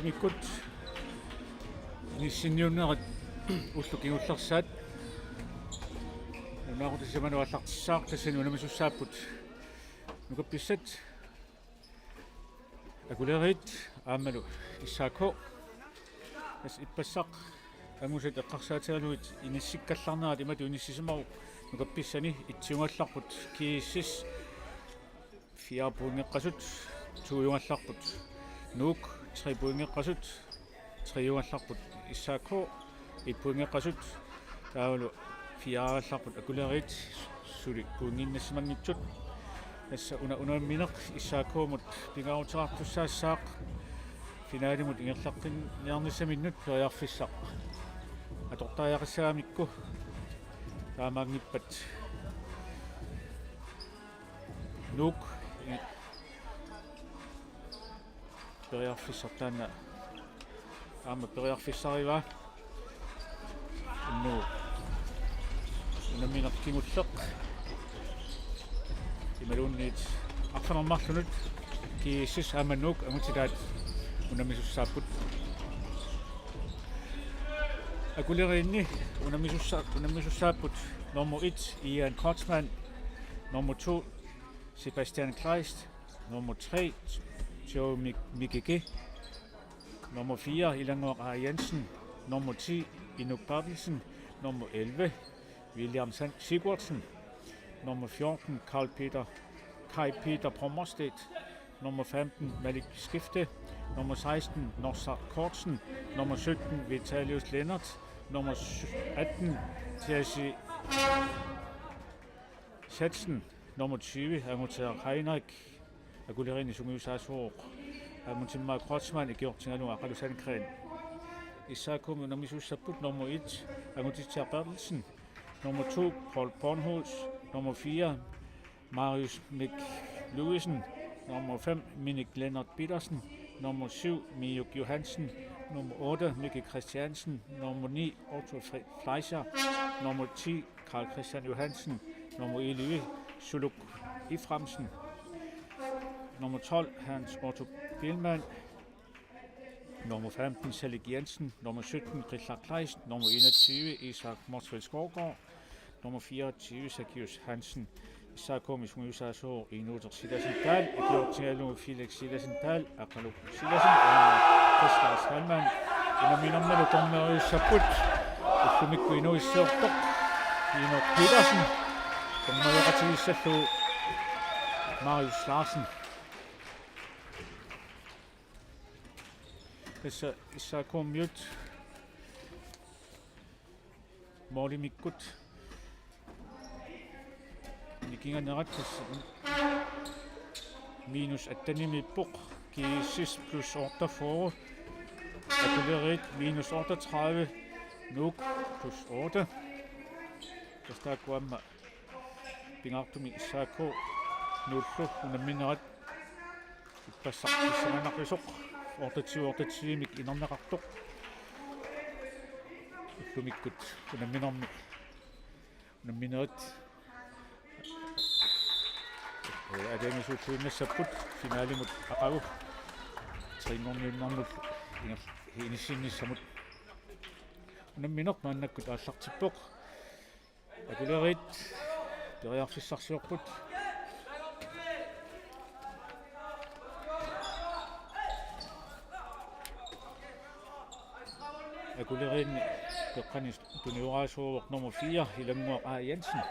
Mikut nissinniunnerat ullukingullерсаат наагутисамануаллартиссаақ тассани унамисуссааппут нукапписсат акулерит аамалу иссаако ас иппассақ амусат эққарсаатигалуит иниссиккалларнерат имату иниссисимару нукапписсани итсиунгалларпут кииссис фиарпунгеққасут туйунгалларпут нук трипунгеққасут триунгалларпут иссаако иппунгеққасут таавалу фиаралларпут акулерит сули пунгиннассимангитсут асса унаамминеқ иссаакуумут пингаарутеқартуссаассаақ финаалимут ингерларпин ниарниссаминнут периарфиссақ атортааяқассаамикку таамаангиппат нук периарфиссартаана аама периарфиссарива инну унамминеқкимуллеқ ималуунниит арфанермарлунут кииссис ааманнук амутилаат унамисуссааппут акулеринни унамисуссааппут номер 1 Ian Kotzmann, nummer 2 Sebastian Kleist, nummer 3 Joe Mikeke, nummer 4 Ilangor A. Jensen, nummer 10 Inuk Bertelsen, nummer 11 William Sigurdsen, nummer 14 Kai Peter Pommerstedt, nummer 15 Malik Skifte, nummer 16 Norsar Kortsen, nummer 17 Vitalius Lennart, nummer 18 Thierry Schatsen, nummer 20 Amuter Heinrich, Agulerini Sumiusaasooq, Amutimma Krotsman Georgtingalu Aqalu Sandgren, Isaakum Namissussaput, nummer 1 Amutitja Bertelsen, nummer 2 Paul Bornholz, nummer 4 Marius Mick Louisen, nummer 5 Minik Lennart Petersen, nummer 7 Mijuk Johansen, nummer 8 Mikke Christiansen, nummer 9 Otto Fleischer, nummer 10 Karl Christian Johansen, nummer 11 Suluk Iframsen, nummer 12 Hans Otto Billmann, nummer 15 Selig Jensen, nummer 17 Richard Kleist, nummer 21 Isak Morsfeldt Skovgaard, nummer 24 Sakius Hansen, Isaakum Ismuusaasoo Inuuter Silasen Dahl, Georgtingalu Felix Silasen Dahl, Aqaluk Silasen, Christas Halman, Inaminammalu Tormeriussaput, Ullumikku Inuisseortoq, Inuk Petersen, Tormeriqatigissallu Marius Larsen. Tässä Isaakum Jut, Morli Mikkut, Nikinganerat minus attanimippoq kiissis plus 48 Akulerit minus 38 Nuuk plus 8 Tastaakuamma pingaartumi issaako nullu unamminerat ippassartissananarrisoq 28 mik inerneqartoq ullumikkut unamminermi unamminerat Ademisuuttuinnassaput finaalimut aqagu tringorniunnermut inissinnissamut unammineq maannakkut aallartippoq akulerit periarfissarsiorput akulerin peqqani tuniuraasuuruq nummer 4 Ilangor A. Jensen.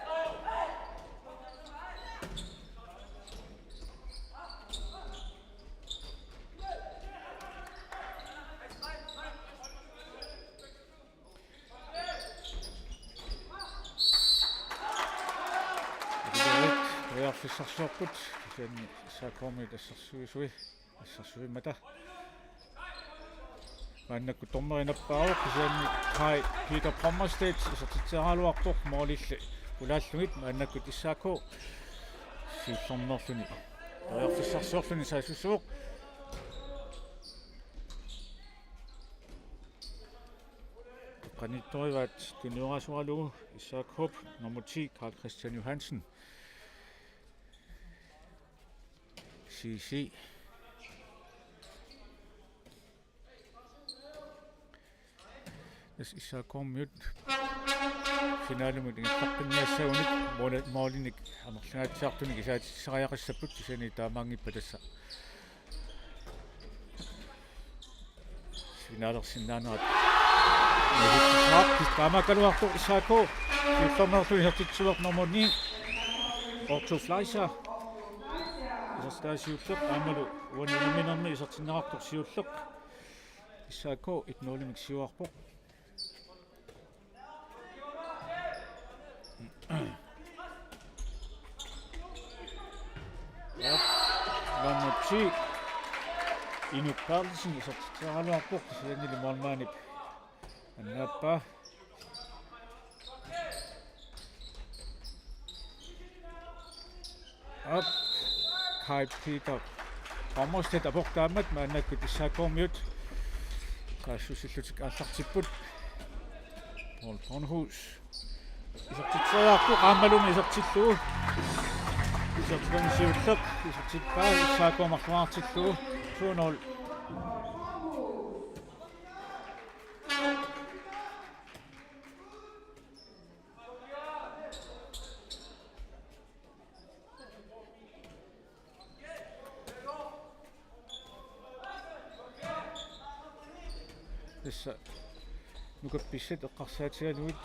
Fissarsuarput sen saakormi tassarsuisui assarsuimata maannakku tormerinapparuq kisaanni Kai Peter Pommerstedt isartitseraaluarpoq moolilli ulaallugit maannakku tissaako siullornerluni periarfissarsuarluni saasussuuq qanittorivat tuniurasualugu issaakhup nummer 10 Karl Christian Johansen CC исааккормиут финалимут ингаттаққинниассагуник моолиник амерлангаатсиартуник исаатиссариақассаппут кисани таамаангиппа тасса финалерсиннаанерат таамакалуарту исаако фиформерлу хертитсуер номерни Otto Fleischer isastаасиуллеқ аамалу уанинаминерми исертиннеқартор исаако 1-0 сиуарпоқ Ламмачи инуккаарлисин исертитсералуарпоқ сианнили мормаанип аннааппа Up Kai Peter Almost апортаамат маанаккут иссааккормиут каассусиллутик ааллартиппут Paul Bornhus исертитсериарту qaammalumi исертиллуу исертитсиуллеқ исертитпаа иссааккормарлуартиллуу 2-0 Tässä nukappisset eqqarsaatigaluit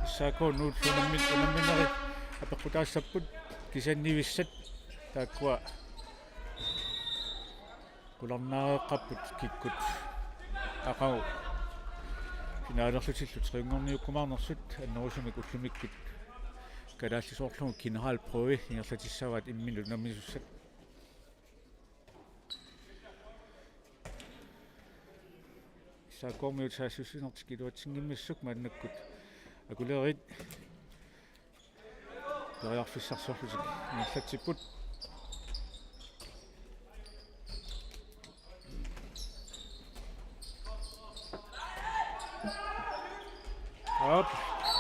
issaako nuut unammineri apeqqutaassapпут кисаннивиссат тааккуа куларнаареққаппут киккут ақау финаалерлутиллут триунгорниуккумаарнерсут аннерусумик уллумиккит калааллисоорлугу генерал прøve ингерлатиссаваат имминут наммисуссат сааккормиут саассуссинертикилуатсингиммассук мааннаккут акулерит периарфиссарсорлутик ингерлатсиппут ап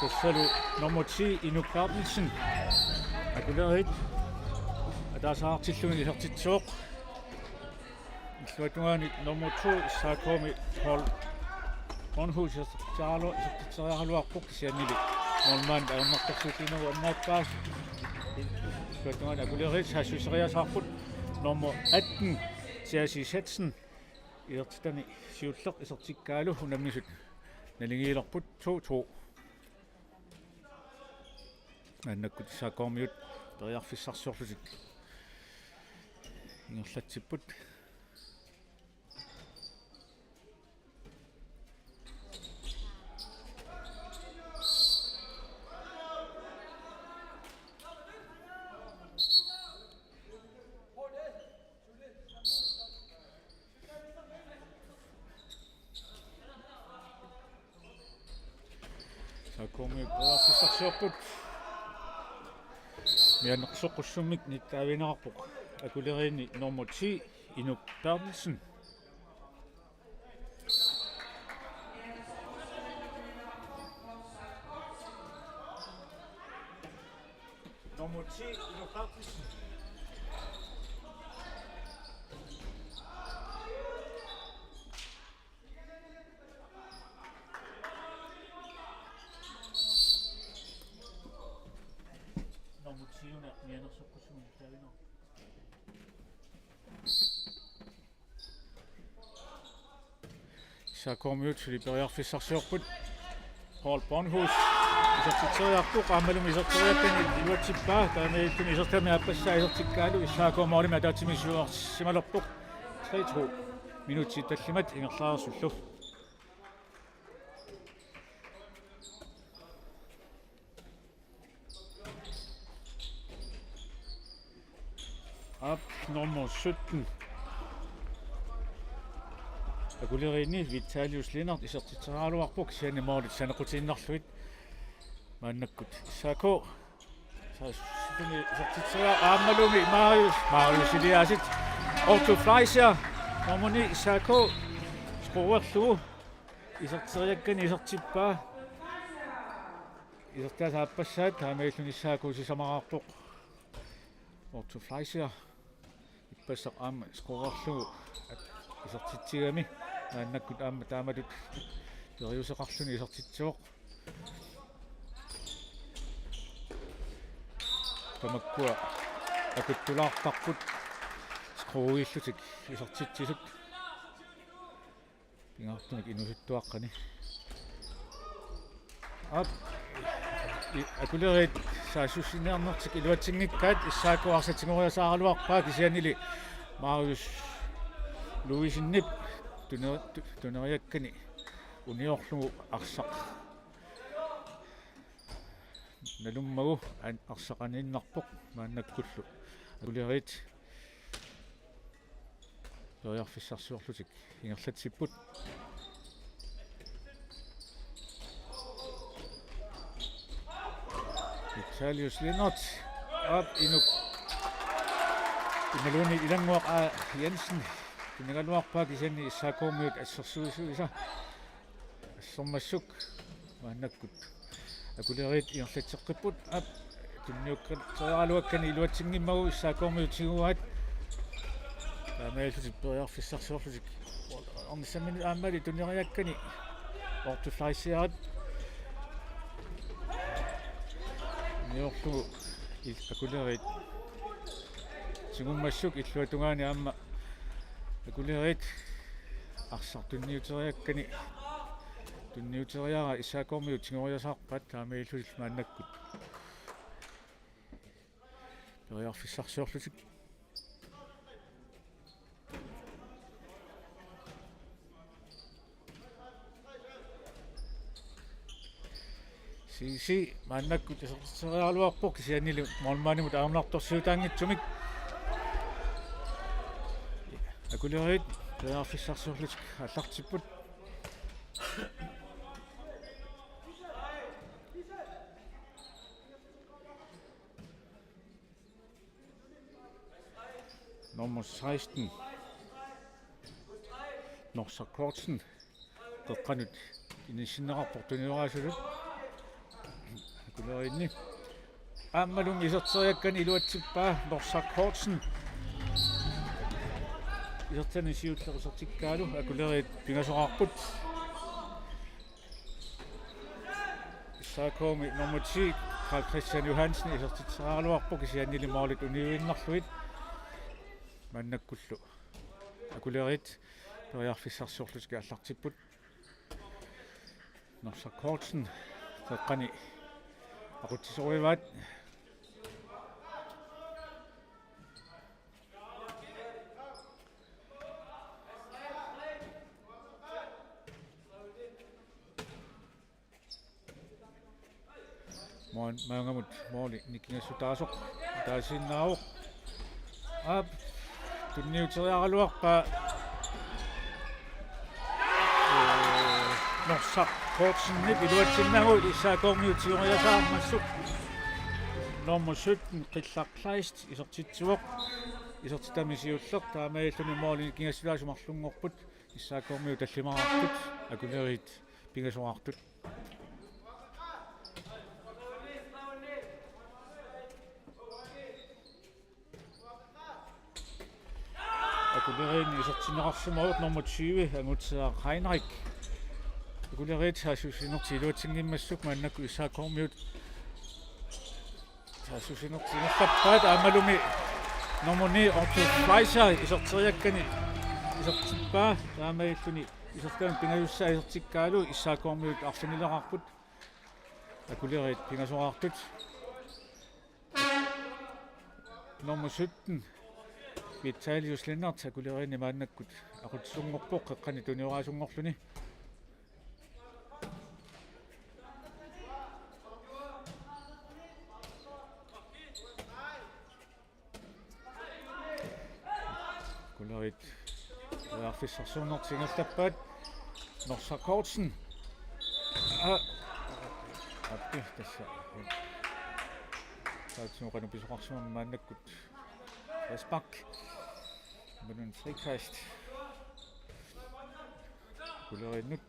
тассалу номер 10 инуккаарлисин акулерит атаасаартиллуни исертитсооқ иллуатугаани номер 2 сааккорми Paul Bornhus Charlo исертитсериаралуарпоқ кисианнили нормаан аернартарсуутинагу аннааппаас иллуатугаани акулерит саассусериасаарпут номер 18 Jersey Setsen иертитани сиуллеқ исертиккаалу унаммисут налингиилерпут 2-2 аннаккут сааккормиут периарфиссарсорлутик ингерлатсиппут сааккормиут периарфиссарсиорпут мианнерсоққуссуммик ниттаавинаарпоқ акулериини номер 10 Inuk Bertelsen nummer 10 Inuk Bertelsen nummer 10 мианнерсоққуссуммик ниттаавинаар сааккормиут периарфиссарсиорпут Paul Bornhus исертитсериарту qaammalumi исертериаккани илуатсиппаа таамаиттуни исертами аппассаа исертиккаалу исааккормаалими атаатимисуарсималерпоқ 3-2 минути таллимат ингерлаарсуллу Op nummer 17 акулериини Виталиус Ленард исертитсерааруарпук сианимооли санеқутииннарлуит мааннаккут исаако саасуни исертитсераа ааммалуми Marius Eliasит Otto Fleischer номони исаако скоерлугу исертириаккани исертиппаа исертаасааппассаат таамаиллуни исаако сисамараартоқ Otto Fleischer иппассақ аама скоерлугу isartitsigami aannakkut aamma taamatut teriuseqarluni isartitsuoq tamakkua akuttulaartarput skruuillutik isartitsisut pingaartunik inusuttuaqqani akulerit saassussinearnertik iluatsingikkaat issaakuarsatingoriasaaruarpaa kisianili Marius Louisinnip tuneriakkani uniorlugu arsaq nalummagu arsaqaninnarpoq maannakkullu akulerit yoiarfissarsuorlutik ingerlatsipput Italius Lennart op inuk inaluni ilanguaq Jensen inagaluarpaa kisianni issaakuumiut assersuisuisa assermassuk maannakkut akulerit ingerlatseqqipput op tunniukkat terialuakkani iluatsinngimmagu issaakuumiut siguat taamaillutik periarfissarsuorlutik ornissamini aammali tunneriakkani ortullaisiarat niorlugu akulerit singummassuk illuatungaani aamma akulerit arsartunniuteriakkani tunniuteriara issaakuumiut singoriasarpat taamaillutik maannakkut periarfissarsuorlutik si maannakkut isartiserialuarpoq kisiannili mormaanimut aamnartorsiutaangitsumik akulerit periarfissarsuorlutik аллартиппут nummer 16 Norsa Kortsen qeqqanut inissinneqarportuniораасулут akuleritni aammalum iserteriakkan iluatsippaa Norsa Kortsen isertani siulleqisartikkaalu akulerit pingasoqarput issaakuumi nummer 10 Carl Christian Johansen isertitseraluarpoq kisiannili maalit uniuinnarluit maannakkullu akulerit periarfissarsuorlutik аллартиппут Norsa Kortsen qeqqani aquttisorivaat maangamut mooli nikingassutaasoq taasinnaaruq aap tunniuteriaraluarpaa Norsa Kortsen iluatsinnagu issaakuormiutioriasaarmassuk nummer 17 qillaqlaist isertitsuoq isertitamisiulleq taamailluni mooli nikingassutaasumarlungorput issaakuormiu tallimarartut akulerit pingasoqartut akulerin isertinneqarsumaruut nummer 20 angutseaq Heinrich akulerit saassusinerti iluatsinngimmassuk maannakku issaakuormiut saassusinerti ingerlappaat aamalumi nummer 9 Otto Fleischer iserteriakkani isertippaa taamailluni isertaan pingajussaa isertikkaalu issaakuormiut arsenilaqarput akulerit pingasoqartut nummer 17 Vitalius Lennart akulerini maannakkut aqutsungorpoq qeqqani tunioraasunngorluni akulerit periarfissarsuunertingerlappaat Norsa Kortsen appi tassa saatsuuqanu pisoqarsuun maannakkut Resbak Benun Frikast Kulerinnut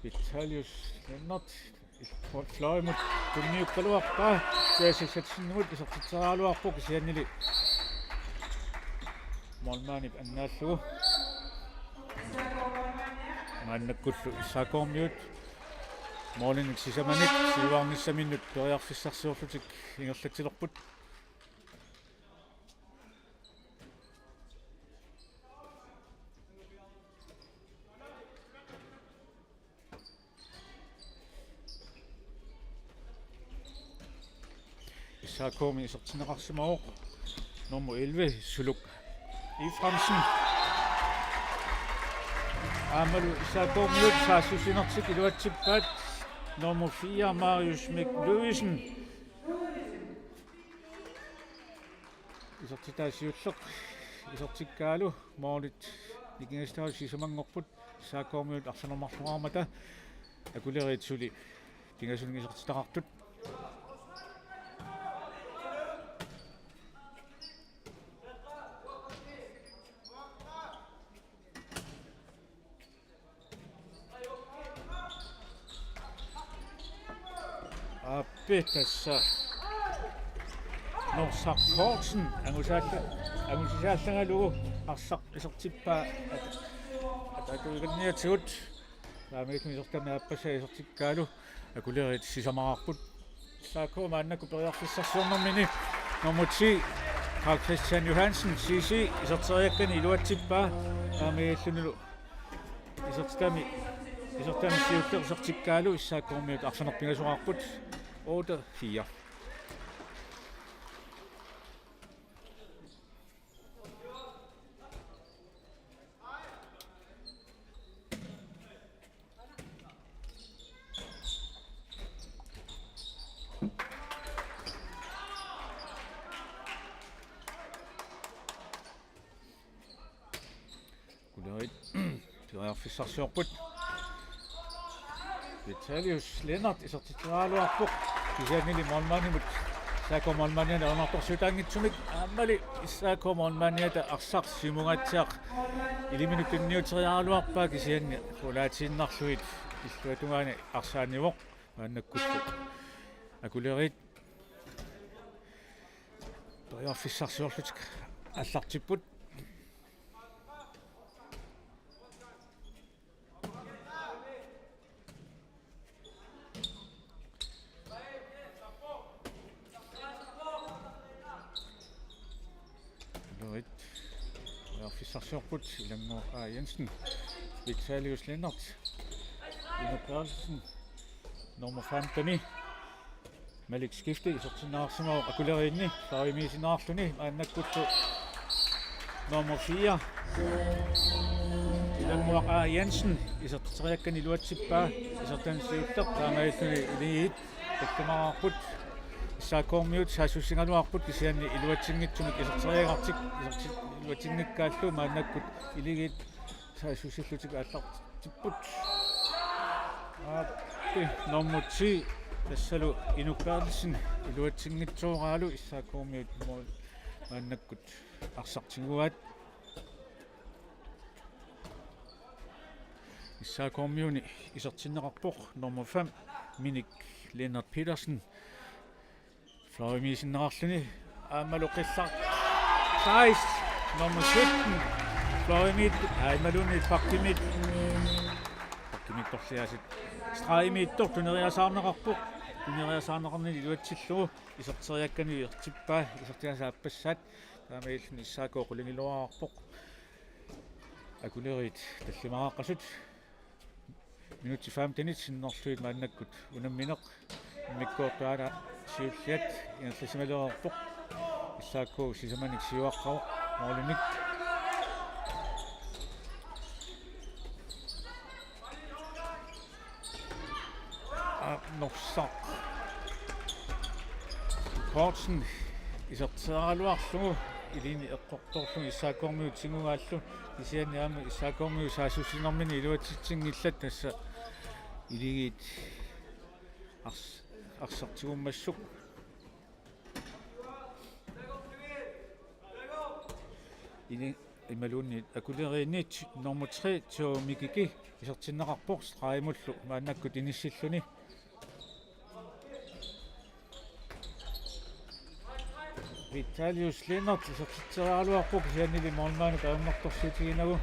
Vitalius Lennart fløjmut tunniukkaluarpaa taasissatsinnugut isortitseraaluarpu kisiannili molmaanip annaallugu maannakkullu issaaqormiut morning sisamanik siuarnissaminut periarfissarsiorlutik ingerlatsilerput issaaqormi isortineqarsimaoq nummer 11 suluk i Fransen Amalu issaaqormiut saassusinertik iluatsippaat nummer 4 Marius McLuisen isortitaasiulleq isortikkaalu moolit nikingastaalu sisamangorput issaaqormiut arsanermarluarmata akuleritsuli tingasulung isortitaqartut tässä Norsaq Kortsen angusaallangalugu arsaq isortippaa atakuiganniatsugut saamikmi isortami appassa isortikkaalu akulerit sisamaqarput saakuma annaku periarfissarsiornermini nummer 10 Carl Christian Johansen CC isorteriakkani iluatsippaa aamiallunilu isortami siulleq isortikkaalu issaaqormiut arsanerpingasuqarput 8-4. Kulerit periarfissarsiorput Vitalius Lennart isortitseraaluarpuq kisiannili molmaanimut saakomolmaaniana onortorsuutaangitsumik aammali issakomolmaaniata arsaq simungatsiaq iliminut tunniuteriaaluarpaa kisianni ulaatiinnarluit illuatungaani arsaanivoq maannakkullu akulerit periarfissarsiorlutik аллартиппут Officersorput Ilangur Jensen Vitalius Lennart Ina Pørlsen nummer 15 Malik skifte isortinaarsimo akulerinni saarimiisinaarluni aannakkuttu nummer 4 Ilangur Jensen isorteriakkani iluatsippaa isortansiulleq taamaalluni iliit takkamaarput issaaqormiut saassussingaluarput kisianni iluatsingitsumik isorteriagartik iluatinnikkaallu maannakkut iligit saassussillutik аллартиппут nummer 10 tassalu inukkaarlissin iluatsingitsuuraalu issaaqormiut maannakkut arsartinguat issaaqormiuni isortinneqarpoq nummer 5 Minik Lennart Petersen fløjmiisinneqarluni aammalu qillaq 16 nummer 17 fløjmiit aammaluni pakkimit torliasit straimiittor tuneriasaarneqarpoq tuneriasaarneqarnini iluatsillugu isorteriakkani ertippaa isortiasaappassat taamailluni issaakoo qulingiluararpoq akulerit tallimaqaqqasut minutti 15 sinnerluit maannakkut unammineq mikkoortuala siulliat ingerlisimaluarpoq issaakku sisamanik siuaqqaroq moolunik Norsaq Kortsen isorteraaluarlugu ilini eqqortorlu issaaqormiut singugaallu kisianniaama issaaqormiu saassussinermini iluatitsingillat tassa iligit арсартигуммассук ini imalunni akuleriinniit nummer 3 tio mikiki isartinneqarpoq straimullu maannakkut inissilluni Vitalius Lennart isartitserialuarpuk siannili mormaanu kaammartorsuutiginnagu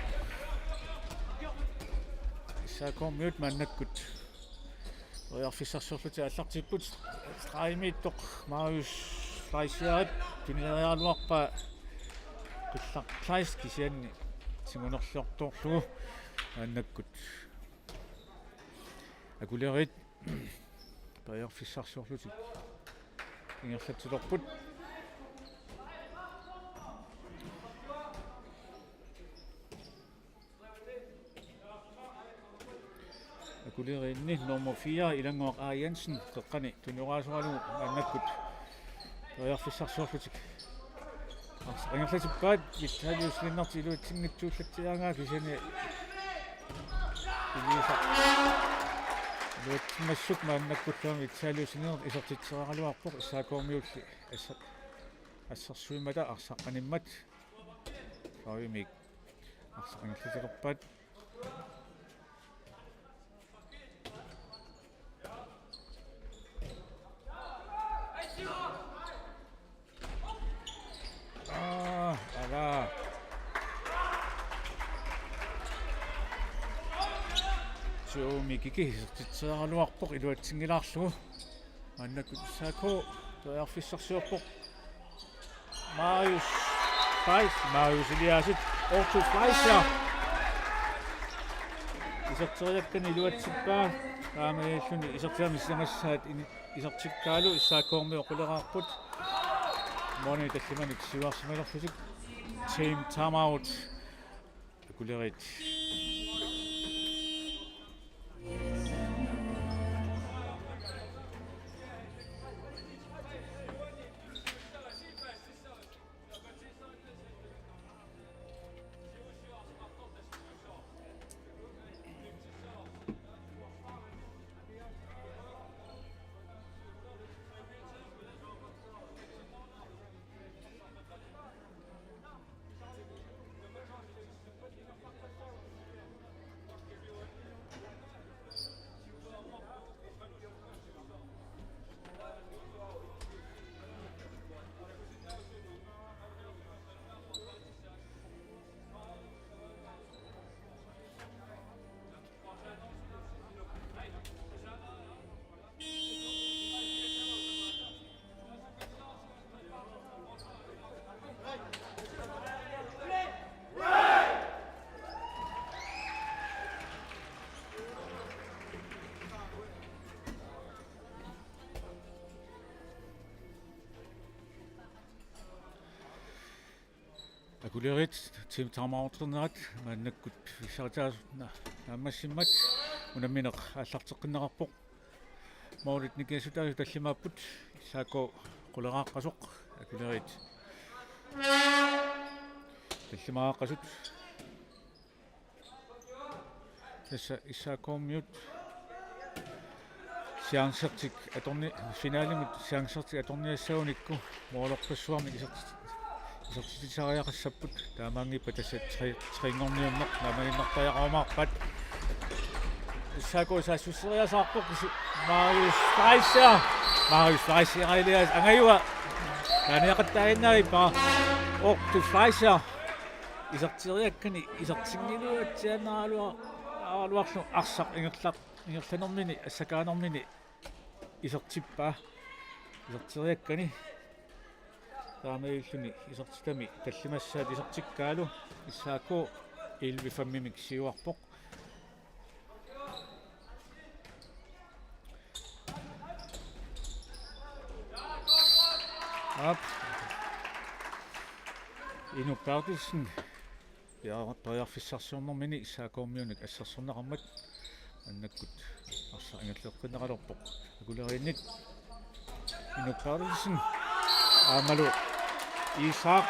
issaakormiut mannakkut oriarfissarsorluti allartipput straimiittoq Marius Fleischiarit tunilerialuarpa qillarklaiski sianni singunerlortorlugu mannakkut akulerit oriarfissarsorluti ingerlatilorput Kulerinni nummer 4 Ilangoq A Jensen teqqani tunuraasualu annakkut oriarfissarsuarlutik angerlatippaat Vitalius Lennart iluutsinngitsuullatiaangaa kisani ilisa luutmassuk maannakkuttuami Vitalius Lennart isartitseraluarpoq issaakormiulli assarsuimata arsaqqanimmat faimik arsangerlatiqerpaat mikiki titseraluarpoq iluatsingilaarlugu mannakkut saako oriarfissarsuarpoq Marius Eliasit Otto Fleischer isarteriakkani iluatsippaa kaamalialluni isartiamissangassaat isartikkaalu issaakoormi oquleraarput moni tallimanik siuarsimalerlusik team timeout akulerit akulerit team timeout-ernerat mannakkut issartaasuna naammassimmat unammineq аллартеққиннеқарпоқ мауlit никиасутаасу таллимааппут исаako quleraаққасоқ akulerit таллимааққасут тасса исаакоомmiut сиансертик аторни финалимут сиансертик аторниассауникку моолорпассуарми isartitsariaqassapпут таамаангиппа тасса трингорниуммеқ намагиннартаяқаумаарпат issaaко саассуссериасаарпоқ Marius Fleischer Elias ангаюа таниақаттаиннари Otto Fleischer isarteriakkani isartingilуатсианнаалуарлу арсақ ингерланэрмини ассакаанэрмини isartippaa isarteriakkani таамаиллуни isartitami таллимассаат isartikkaalu issaaко 11-5 siuarpoq Inu Bertelsen pariarfissarsuornermini issaakoormiunik assarsornaqarmat annakkut arsaangalleqqinneralorpoq akuleriinnik Inu Bertelsen aamalu Isaac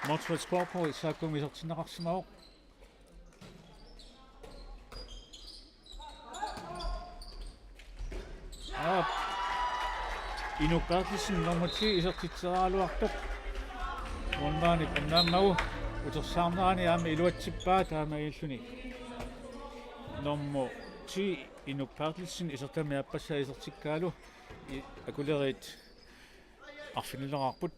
Montreal Scorpo issaakoormi isartinneqarsimaoq Inu Bertelsen nummer 10 isartitserialuartoq Monmaani pannaammagu utersaarnerani aami iluatsippaa taamailluni nummer 10 Inu Bertelsen isertami appassa isertikkaalu akulerit arfinillerarput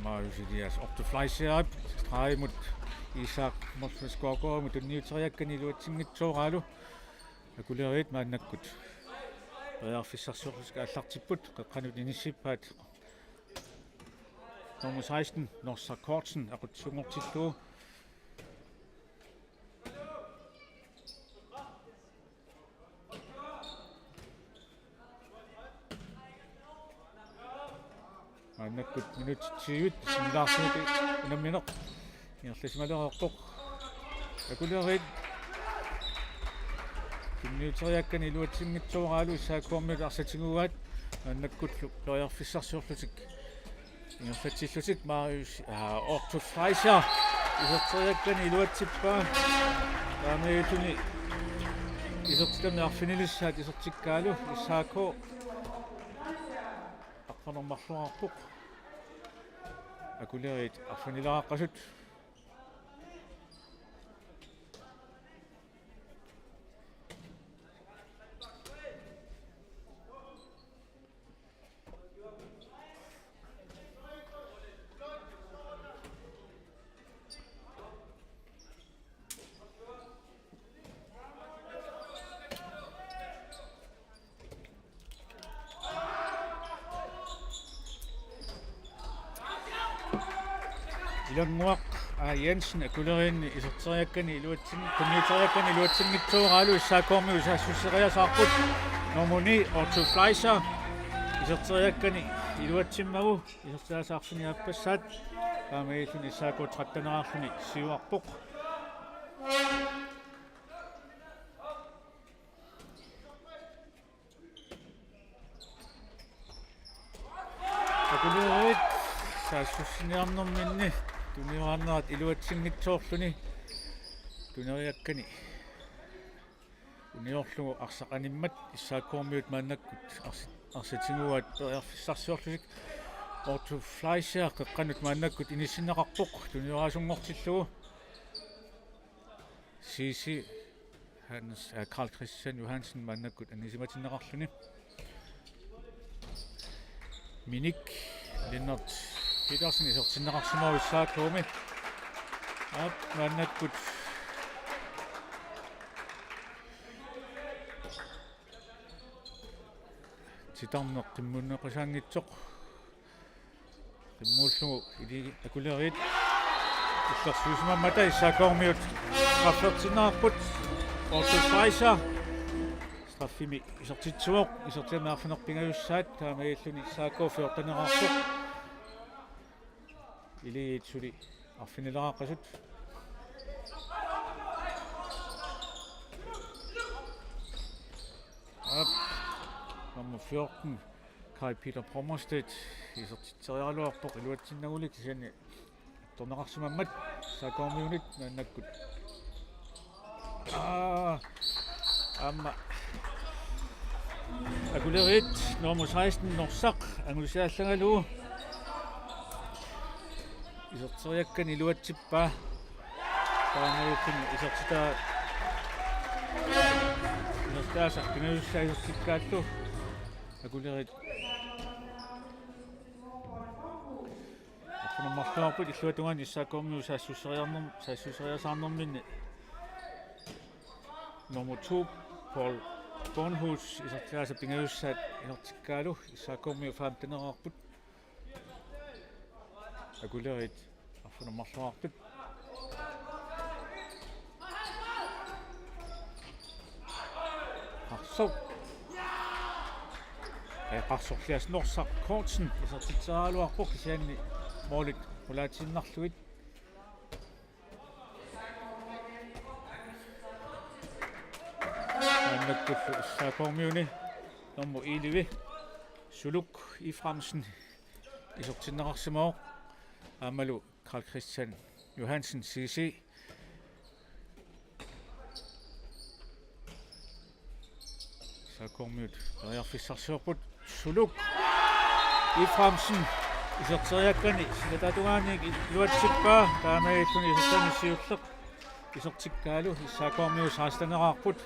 Marius Elias op til Fleischer streg mod Isak Mosfeskogor mod den nye trækken i luatingitsoralu akulerit mannakkut rearfissarsorluska allartipput qaqqanut inissippaat nummer 16 Norsa Kortsen aqutsungortillu mannakkut minut 20 simlaarsuut unammineq inerlasimaleraartoq akulerit Kimniuteriakkan iluatinngitsuuraalu isaakuarmil arsatiguugaat mannakkutlu loiarfissarsuorlutik ingerfatsillutik Marius Otto Fleischer iserteriakkan iluatippaa taamiituni isertami arfinilissaat isertikkaalu issaako aqfanermarluarpuq akulerit arfinilaaqasut Ilonmuaq Jensen akulerin iserteriakkani iluatinngitsuuraalu iluatinngitsuuraalu issaakormi usaasseriasaarput nummer 9 Otto Fleischer iserteriakkani iluatsimmagu iserteriasaarfini appassaat taamiilluni issaako 13-nerarluni siuarpoq akulerit saassussiniarnerminni tuniurannerat iluatinngitsoorluni tuneriakkani uniorlugu arsaqanimmat issaakormiut maannakkut arsatiguat periarfissarsuorlusik Otto Fleischer qaqqanut maannakkut inissinneqarpoq tuniuraasunngortillugu Sisi Hans Carl Christian Johansen maannakkut anisimatinneqarluni Minik Lennart Petersen isertinneqarsimaru issaakuumi maannakkut titarneq qimmunneqisaangitsoq qimmuullugu ili akulerit illersuusimammata issaakormiut straffertinnerarput Otto Fleischer straffimi isertitsuoq isertimaarfinerpingajussaat taamiilluni issaakoo 14-nerarpoq iliitsuli arfinileraaqasut nummer 14 Kai Peter Pommerstedt isertiterialuarpoq iluatsinnagulik siani torneqarsimammat saakormiunit naannakkut amma akulerit nummer 16 Norsaq angusiaallangalugu iserteriakkan iluatippaa taamiilluni isertitaa inertaasarpingajussaa isertikkaallu akulerit affunermarluarput illuatungaan issaakormiu saassusseriasaarnerminni nummer 2 Paul Bornhus isertiaasapingajussaat isertikkaalu issaakormiu 15-nerarput akulerit affunermarluarput Qarsor qarsorlias Norsa Kortsen isertiterialuarpoq sianni moolit ulaatinnarluit annakkullu issaakormiuni nummer 11 Suluk Iframsen isertinneqarsimaoq Amalu Carl Christian Johansen CC saakormiut periarfissarsuarput Suluk Iframsen Isorteriakkani silatatugaaniik iluatsippaa taamailtuni isortani siulleq isortikkaalu issaakormiu saastaneraarput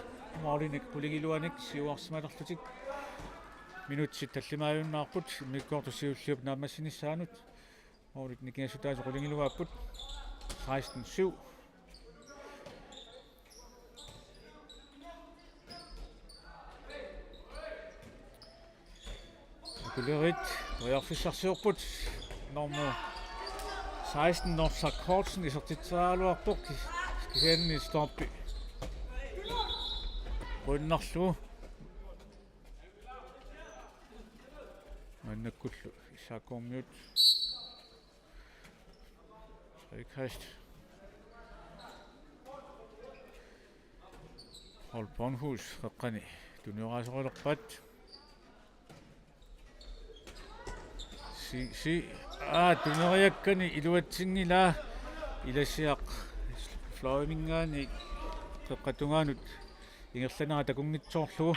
moorlinik puligiluanik siuarsimalerlutik minutsit tallimaajunnaarput imikkoortusiulliup naammassinissaanut moorlik nikiasutaas qulingiluaapput 16-7 Kulerit Royarfissarsiorput nummer 16 Norsak Kortsen isortitsaaluarpoq kisaanni Storby Runnerlu Mannakkullu issaakormiut Rikast Holbornhus reqqani tunioraasorilerpat si tuneriakkani iluatsingila ilasiaq flowingaani qeqqatungaanut ingerlanera takungitsoorlugu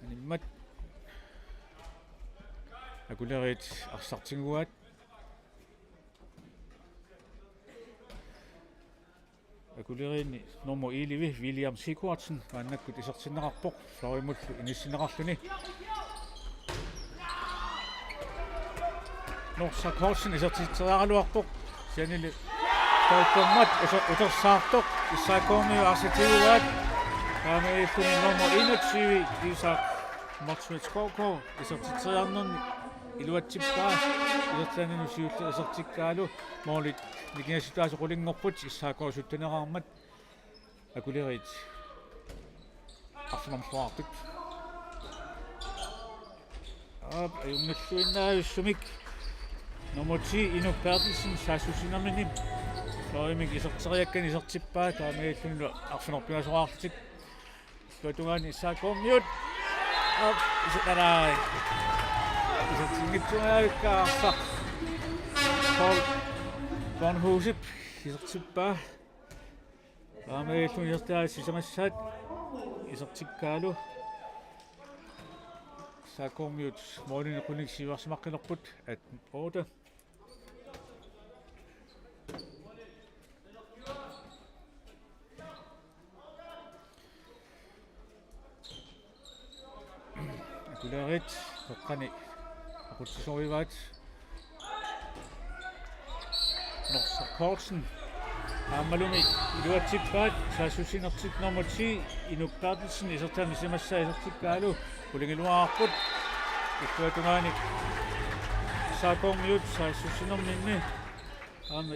animmat akulerit arsartinguat akulerini nummer 11 William Sigurdsen annakkut isertinnerarpoq flowimullu inissinnerarluni Norsak Kortsen isortitserialuarpoq sianili toikommat utersaartoq issaakormiu arsatiuaat taamailluni nummer 21 Isak Motsvetskovko isortitseriarnerni iluatsippaa isertlaninu siulle isortikkaalu moolit nikiasutaas qulingorput issaakorsuttaneraarmat akulerit arsunarluartut ayungalluinnaayussumik nummer 10 Inuk Bertelsen saasusinermini Floremik isorteriakkan isortippaa taamailluni arsunorpiasuraarlutik luatungaani issaakormiut isatalaai isortingitsuaayukkaarsa Bornhusip isortippaa taamailluni isortaas sisamassaat isortikkaalu issaakormiut moolini qunik siuarsimaqqilorput 8 Kulerit reqqani aqutsisorivaat Norsak Kortsen aammalumi iluatsippaat saasusinertik nummer 10 Inuk Bertelsen isortani simassaa isortikkaalu qulingiluaarput ikkuatungaani issaakormiut saasusinerminni aama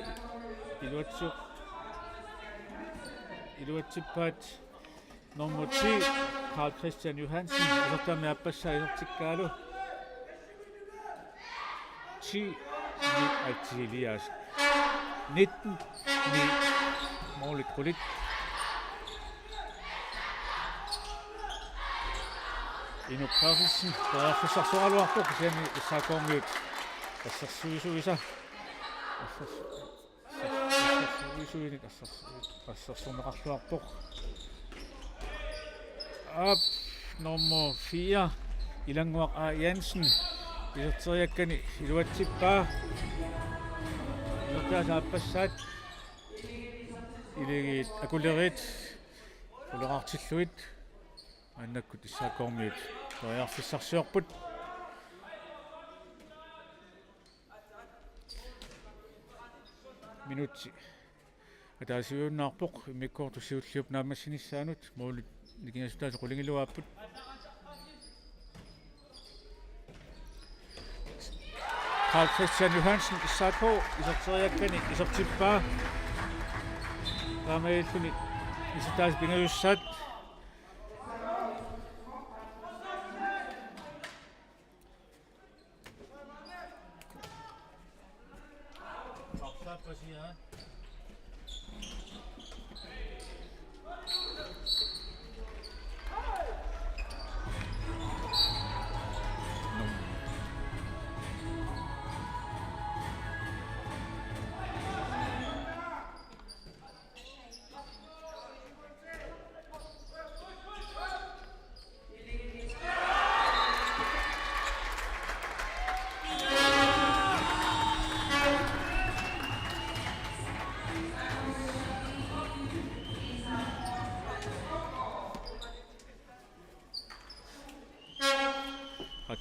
iluatsippaat nummer 10 Carl Christian Johansen isortami appassaa isortikkaalu 10 Altilias 19 moolit qulit Inuk Bertelsen Royarfissarsoraluarpoq siani issaakormiut assarsuisuisa assarsuisuinik assarsuneqarluarpoq nummer 4 Ilanguaq A Jansen isorteriakkani iluatsippaa isortaas aappassaat iligit akulerit ulerartilluit annakkut issaakormiut Royarfissarsiorput minutsi ataasiuunnaarpoq imikkoortusiulliup naammassinissaanut moolit nikiasutaas qulingiluaapput Carl Christian Johansen issaakkoo isorteriakkani isortippaa taamailluni isutaas pingajussaat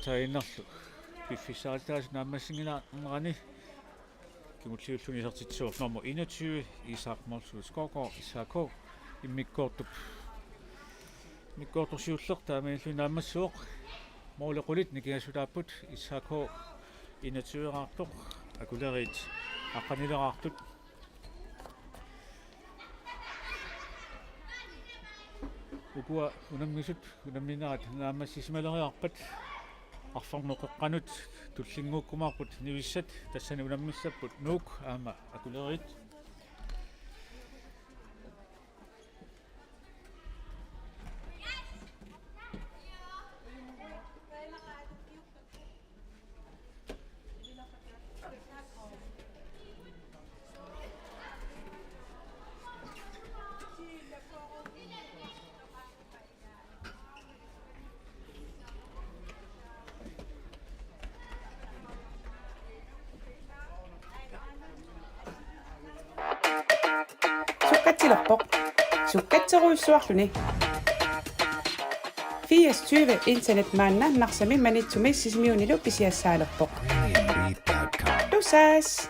tainnerlu piffisaartaas naammassinginaarnerani kimulliullunisartitsuur nummer 21 Isak Morsud Skovgaard Isako immikkoortup mikkoortorsiulleq taamiillunaammassuoq moolequlit nikigasulaaput Isako 21-aartoq akuleriit aqqanileraartut ukua unammisut unamminaat naammassisimaleriarpat arfarnoqeqqanut tullinguukkumaarput nivissat tassani unammissapput nuuk aama akuleriit Sukkatilorpoq sukkatseruissuarluni 24 internetmaannaarnarsami manitsumi sisimiunilu pisiassaalerpoq lusas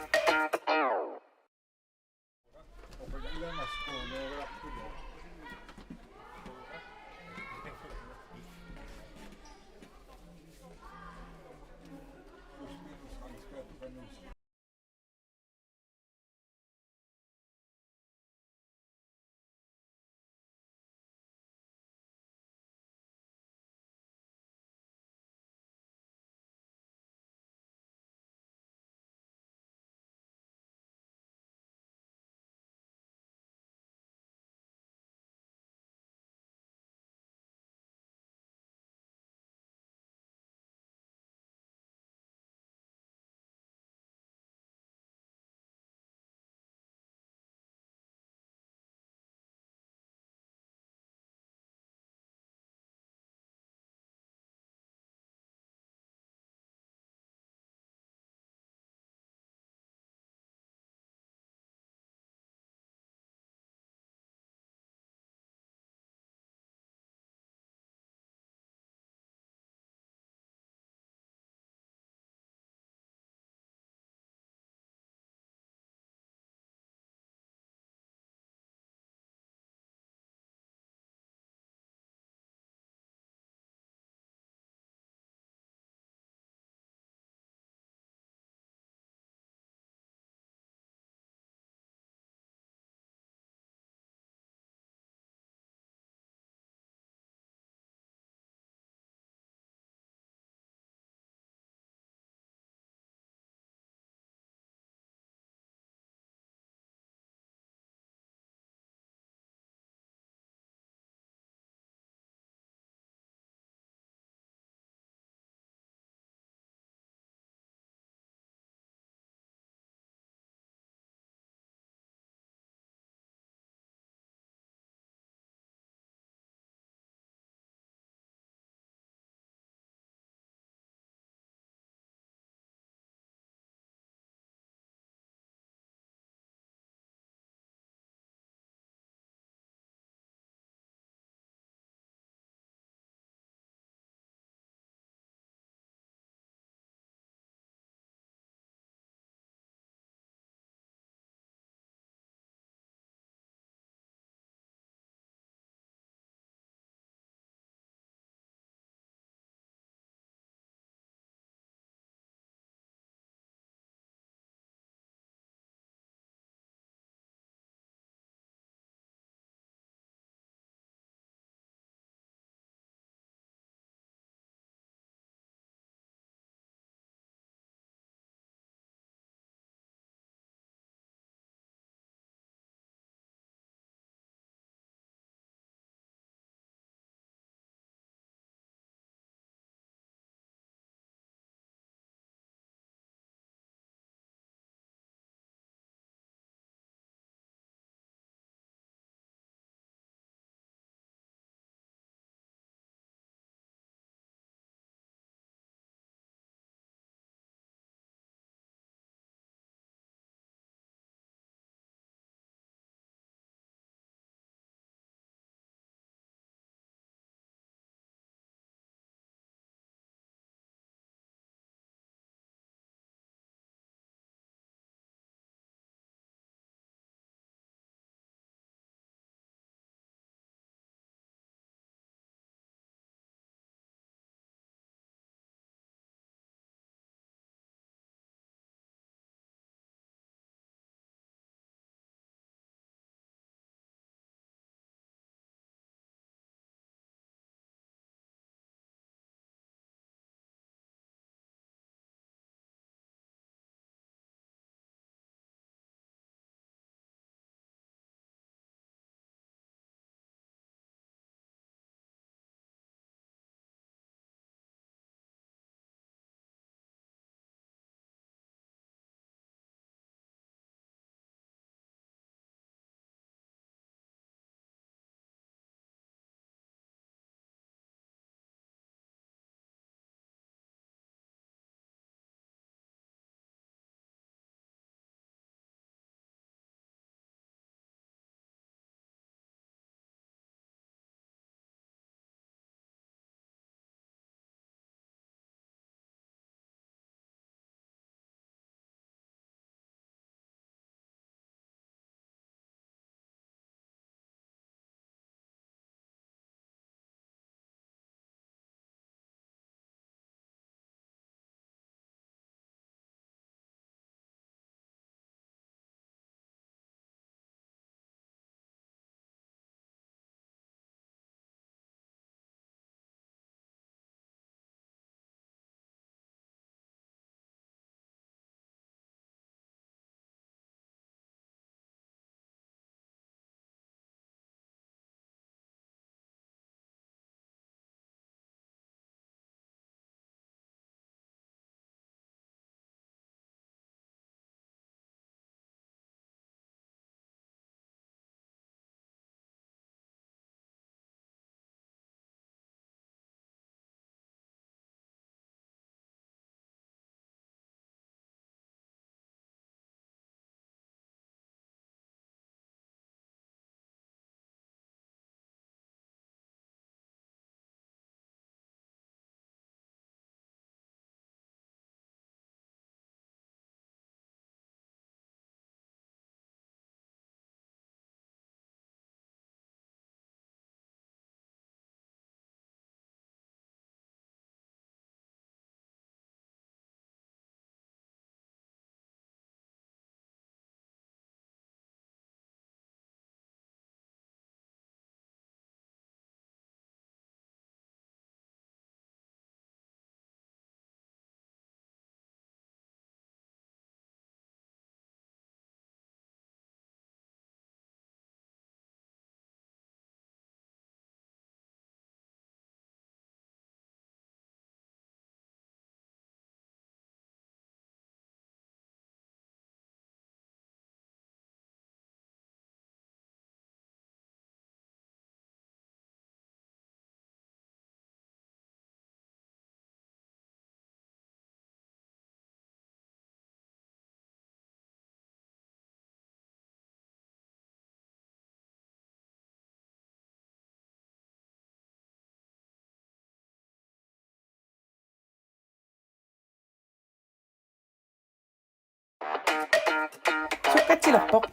Sukkatilorpoq.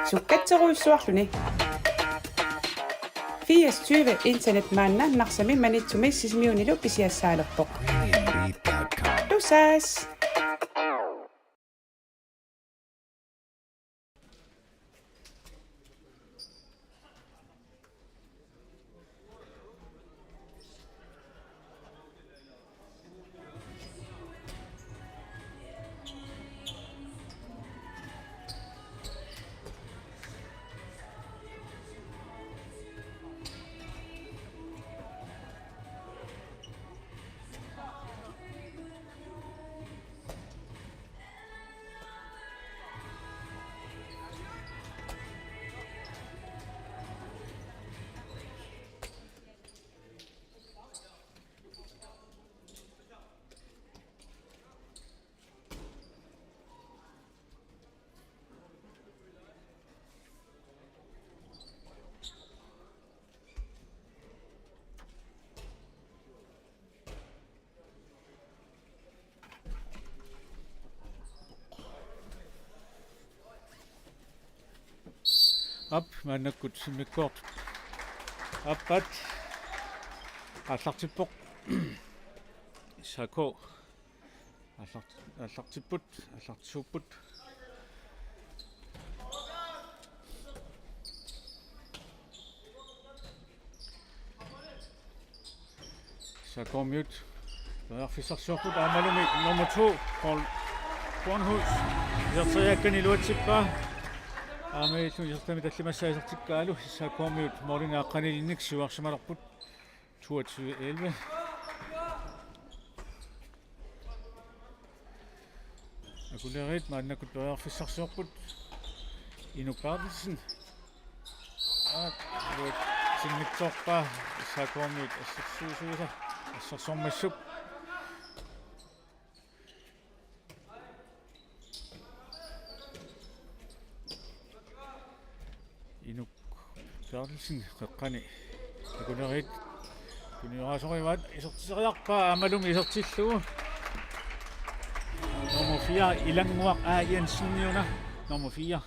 Sukkateruissuarluni. 24 internetmaanna narsami manitsumi sismiunilu pisiassaalerpoq. Tusas. Up, manakut simikort. Appat. Allartippoq. Sako. Allartipput, allartisuupput. Sako mute. Toriarfissarsuarput aamalumi nummer 2 Paul Bornhus. Yerteriakkani luatsippa. Aameilu yertami tallimassaasertikkaalu Sakomiut morinaaqanilinnik suarsimalerput 22-11. Akulerit maannakut toriarfissarsuarput Inu Carlsen. Sinmitsorpa Sakomiut assersuusuusa assersormassuk. Inuk Carlsen qaqqani akulerit kuniorasorivat isertiseriarpa aamalumi isertillugu nummer 4 ilanguaq aajansinniuna nummer 4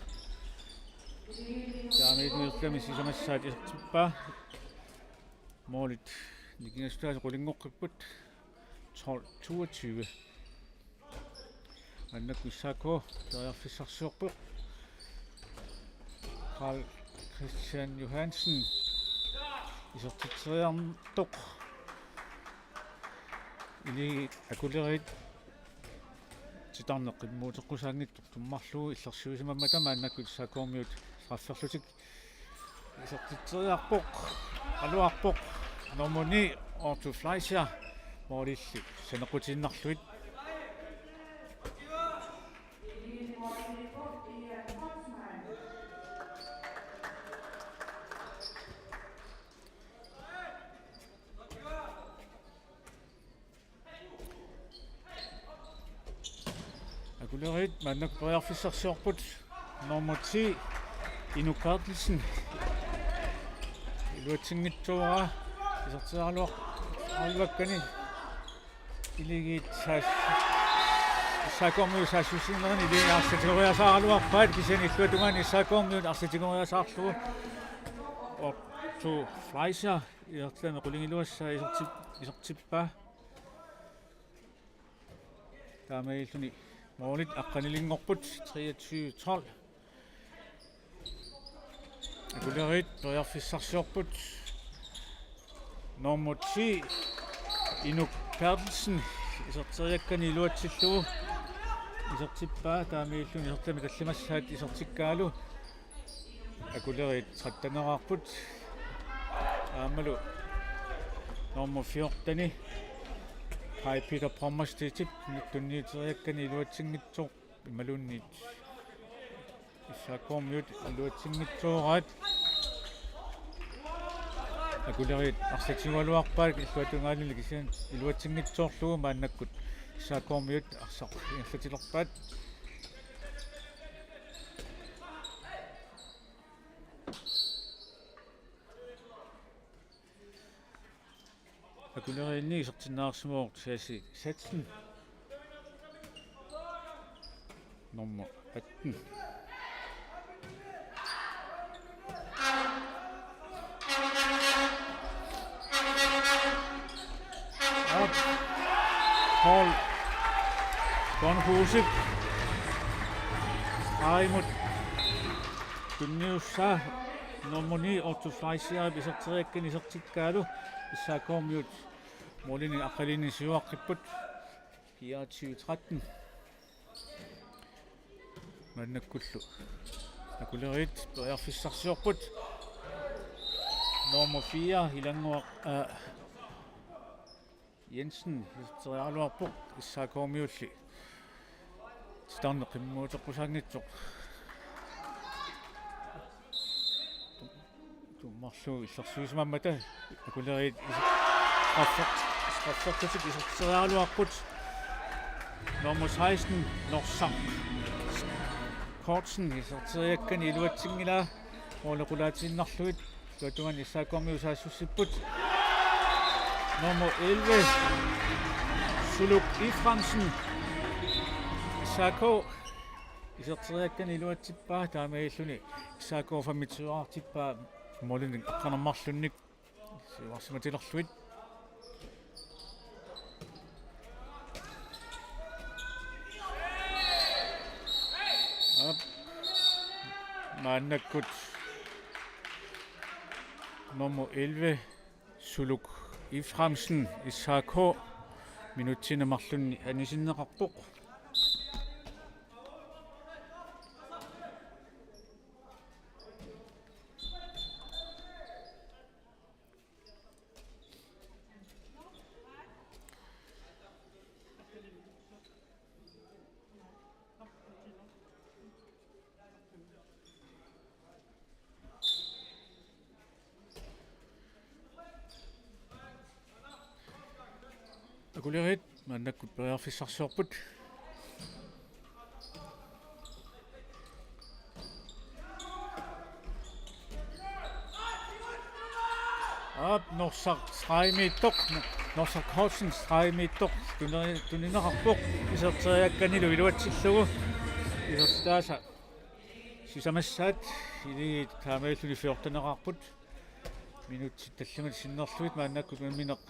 taamiitniirtami sisamassaat isertippaa moolit nikingastuaas qulingoqqipput 12-22 annakku Sako toriarfissarsuorpuq Carl Christian Johansen isertitseriartoq ili akulerit titarneqqimmuuteqqusaangittuq tummarlugu illersuusimamata maannakku Sakomiut rafferlutik isertitseriarpoq aluarpoq normuni Otto Fleischer morilli sanequtinnarluit akulerit maannakku toriarfissarsuarput nummer 10 Inu Carlsen iluatsingitsuara isertiaraluaq alvakkani iligit Sakomiut saassusinerni iliaarsatigoriasaaraluarpaat kisanilluatungani Sakomiut arsatigoriasaarlugu Otto Fleischer isertlami qulingiluassa isertippaa taamailluni moolit aqqanilingorput 23-12 akulerit toriarfissarsuarput nummer 10 Inu Carlsen iserteriakkani iluatsillugu isertippaa taamiilluni isertlami tallimassaat isertikkaalu akulerit trattaneraarput aamalu nummer 14 Kai Peter Pommerstedt tunniiteriakkani iluatsingitsoq imalunniit Sakomiut iluatsingitsuuraat akulerit arsatigualuarpaat illuatungaanili kisian iluatsingitsoorlugu maannakkut Sakomiut arsaq iallatilerpaat akulerini isertinnaarsumoort saasi satsen nummer 18. Paul Gonhuset Raimut Tunniussa nummer 9 Otto Fleischer biserteriakken isertikkaalu issaakormiut molini aqalini siuaqqipput 24-13 mannakkullu akulerit periarfissarsiorput nummer 4 hilanguaq Jensen iserterialuarpuq issaakormiulli starneqimmuuteqqusaangitsoq tummarlu illersuismammata akulerit Straffertik iserterialuarput nummer 16 Norsang Kortsen iserteriakkan iluatsingila rolequlaatiinnarluit tuatungan issaakormiusaassуссиппут nummer 11 Suluk Iframsen Issako iserteriakkan iluatsippaa taamailluni Issako fammitsuartippaa molinin aqqanarmarlunnik siuarsimatilerluit Mannakkut nummer 11 Suluk Iframsen Issako minuttinemarlunni anisinneqarpuq akulerit mannakkut periarfissarsiorput Norsaq straimittoq Norsaq Kortsen straimittoq tuninerarpuq iserteriakkanilu iluatsillugu isertaasa sisamassaat ili taamailluni 14-nerarput minutti tallumat sinnerluit mannakkut mammineq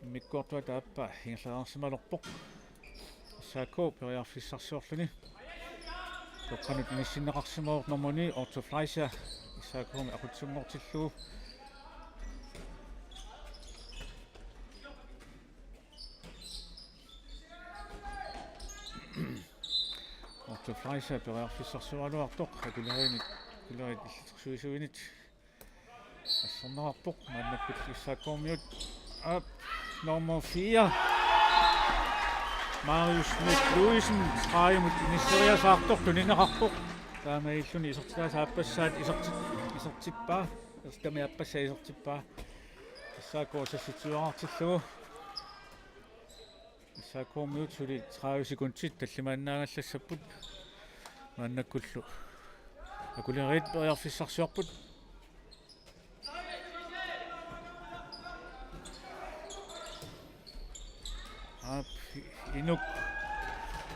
mikkortua taappa hingerlaarsimalorpoq Issako periarfissarsiorluni toqqanut nissinneqarsimuor nummer 9 Otto Fleischer Issakomi aqutsunngortillugu Otto Fleischer periarfissarsualuartoq akulerit illersuisuinit assernararpoq mannakkut Issakormiut nummer 4 Marius Schmidt-Louisen Strajmut ministeriasartoq tuninerarpoq taamailluni isertilaasaappassaat isertippaa ertamiappassa isertippaa Issako sassutiuartillugu Issakormiut suli 30 sekundit tallimaannaaгаllassapпут mannakkullu akulerit periarfissarsiorput Inuk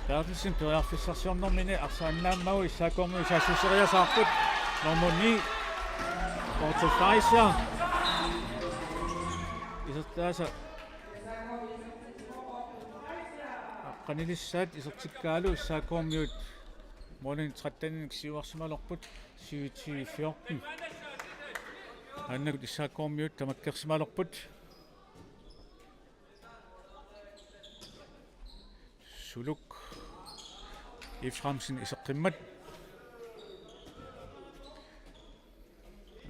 Bertelsen periarfissarsiornermini arsaannaammagu Issakormiusaassuseriasaarput nummer 9 Otto Fleischer isertaasa qanilissaat isertikkaalu Issakormiut molin 13 siuarsimalorput 27-14 annakut Issakormiut tamakkersimalorput Suluk Iframsen iseqqimmat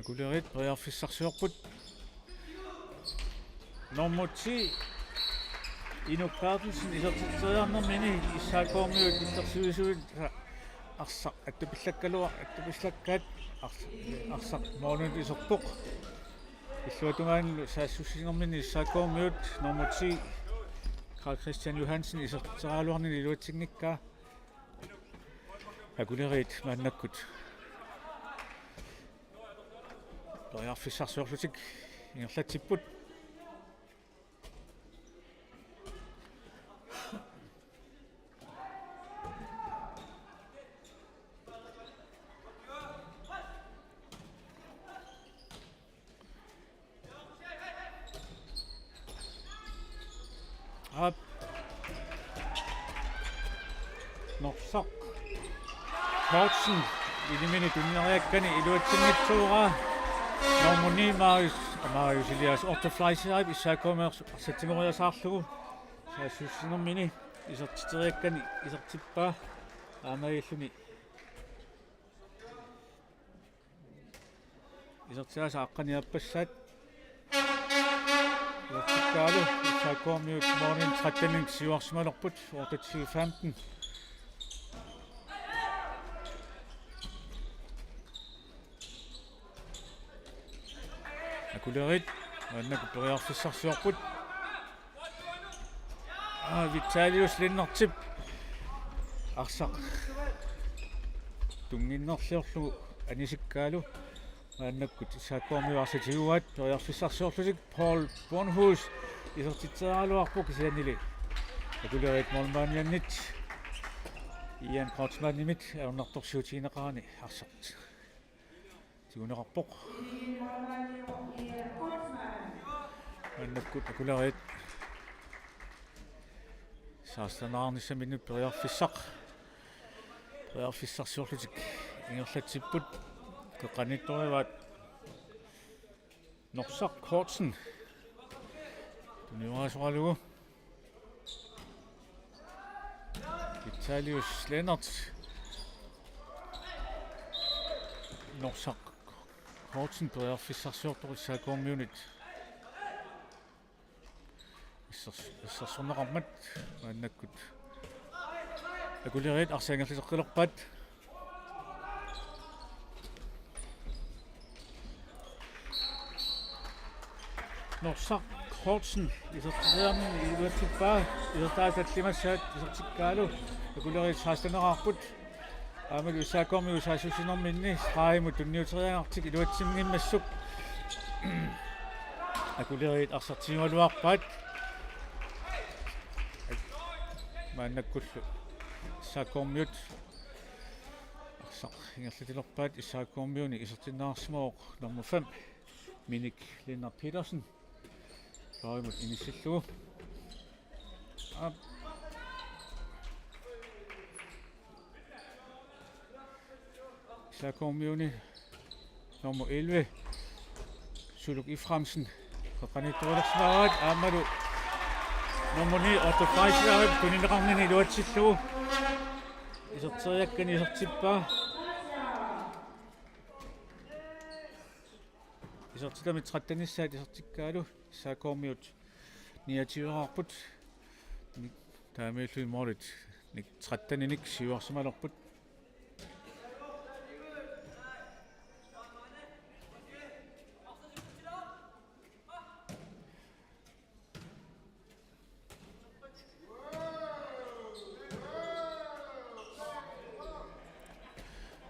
akulerit periarfissarsiorput nummer 10 Inuk Bertelsen isertiteriarnermini Issakormiut illersuisuit arsaq attupillakkaat arsaq moonut iserpoq illuatungaanlu saassussinermini Issakormiut nummer 10 Carl Christian Johansen iserterialuarnini iluatsinngikaa akulerit mannakkut periarfissarsuorlutik ingerlatsipput Op. Norsaq. Kortsen. Ilimini tunniariakkani iluatsinnitsuuraa. Normuni Marius Elias ortoflaisiaip issaakuumeers sattimoriasaarlugu. Saassussinermini isertiteriakkani isertippaa aamagilluni. Isertiaasa aqqaniappassaat. Isertikkaalu issaakuumiut morning 13 siuarsimalerput 28:15. Akulerit annaku periarfissarsiorput Vitalius linnertip arsaq tunginnerliorlugu anisikkaalu annakkut issaakkuarmiuarsatiguat periarfissarsiorlusik Paul Bornhus isertitseraaluarpuk isianili akulerit molmaaniannit Ian Kreutzmann-nimit aunartorsiutiineqarani arsaq tiguneqarpoq annakkut akulerit saastanaarnissa minut periarfissarsiorlutik ingerlatsipput keqqanittorivaat Norsaq Kortsen tuniuaraasuqalugu Vitalius Lennart Norsaq Kortsen periarfissarsiortoq issaakuormiunit issarsorneqarmat annakkut akulerit arsaangerliseqqilerpat Norsaq Kortsen isertisermi iluatippaa isertaatallimassaat isertikkaalu akulerit saastaneqarput aamalu issaakuormiu saassussinerminni qaimut tunniuteriangartik iluatsimngimmassuk akulerit arsartigualuarpaat maannakkullu issaakuormiut arsaq ingerlatilerpaat issaakuormiuni isertinnaarsimooq nummer 5 Minik Lennart Petersen qaimut inissillugu issaakuormiuni nummer 11 Suluk Iframsen qeqqanittorilersimaaraat aamalu nummer 9 ortoflaisiaip tunineqarnini iluatsillugu iserteriakkani isertippaa isertitami 13-issaat isertikkaalu issaakuormiut niatiuerarput taamiullu imorlit 13-inik siuarsimalerput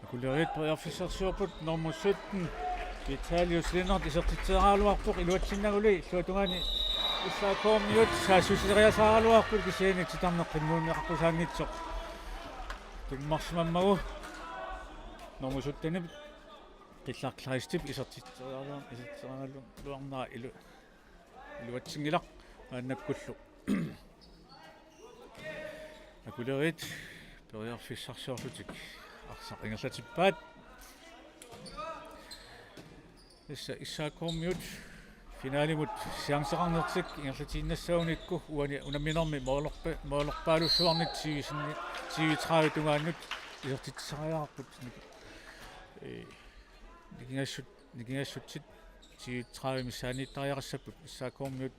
akulerit periarfissarsiorput nummer 17 Vitalius Lennart isertitseraaluarpoq iluatsinaguli luatungani issaakuormiut saassusseriasaaraluarput kisiani titarneqqimmuunneqarpusaangitsoq tummarsimammagu nummer 17 qillarklaistip isertitseraaluarnaa iluatsingilaq aannakkullu akulerit periarfissarsiorlutik arsaq ingerlatippaat issaakuormiut finaalimut siangseqarnertik ingerlatiinnassaunikku uani unamminermi moolorpaalussuarnit TV30 tungaannut isertitseriaarput nikingassutsit TV30 missaaniittariaqassaput issaakuormiut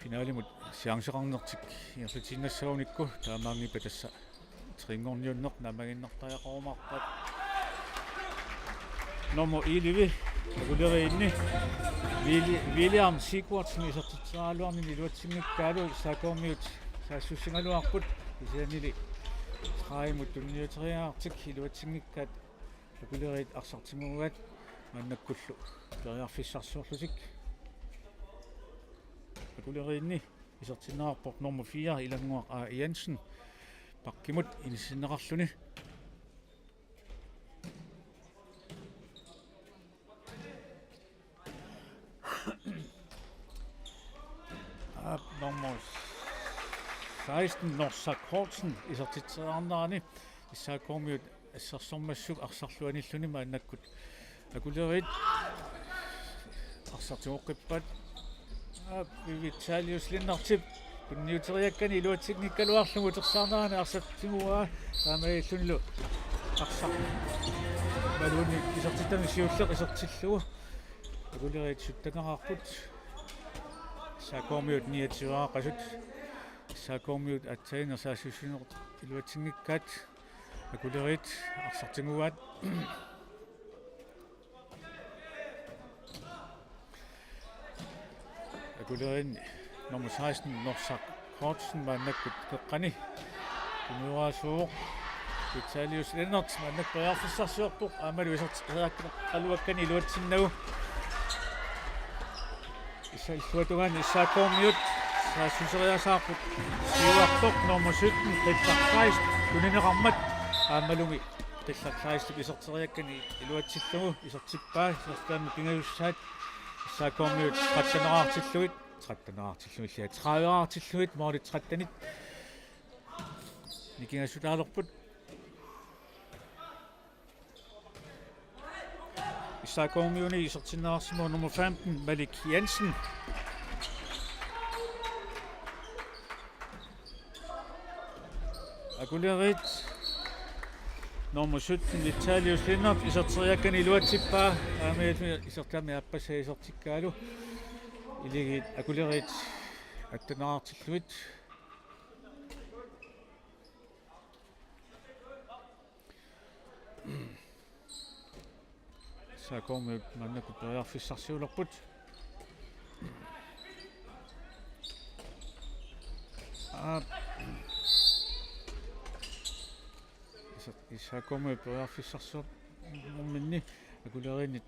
finaalimut siangseqarnertik ingerlatiinnassaunikku taamaangipa tassa tringorniunneq namaginnertariaqorumarpat nummer 11 akulerini William Sigurdsen isertitseraaluarnini iluatsingikkaalu issaakuormiut saassussingaluarput isianili qaimut tunniuteriaartik iluatsingikkaat akulerit arsartimuugaat maannakkullu periarfissarsiorlusik akulerini isertinnaarpoq nummer 4 Ilanguaq A Jensen pakkimut inissinneqarluni 16 Norsak Hortsen isartitsearnaani issaakormiut ассарсормассук арсарлуаниллуни мааннаккут акулериит арсартиоққиппат вивитсалиус линнартип кунниутериаккани илуатсигниккалуарлугу терсаарнаани арсаттигуа таамаиллунлу арсар балуни исартиттами сиуллеқ исертиллугу акулериит суттакараарпут саакормиут ниатсуаақасут саакормиут атсаинерсаассуссунеқ илуатсигниккаат акулериит арсартигуаат акулерин номер 16 Norsak Hortsen мааннаккут пеққани кунураасууқ Vitalius Lennart мааннак пеарфиссарсуарпоқ аамалу исертиқааккеқ қалуаккани илуатсиннагу исаллуатугаани иссаакоормиут саассусериасаарпут сиуарпоқ номер 17 qillaqlaist кунинеқармат аамалуми qillaqlaistук исертериаккани илуатсиллугу исертиппаа исертаами пингаюссаат иссаакоормиут траттанераартиллуит траттанераартиллуиллиа трааваартиллуит моори траттанит никингасутаалерпут иссаакоормиуни исертиннеарсиму номер 15 Malik Jensen акулерит номер 17 Vitalius Lennart исертериаккани илуатсиппаа аамаалуми исертаами аппасаа исертиккаалу илигит акулерит аттанераартиллуит саакоормиут маннакут периарфиссарсиулерпут исаакоормиут периарфиссарсуут момминни акулеринит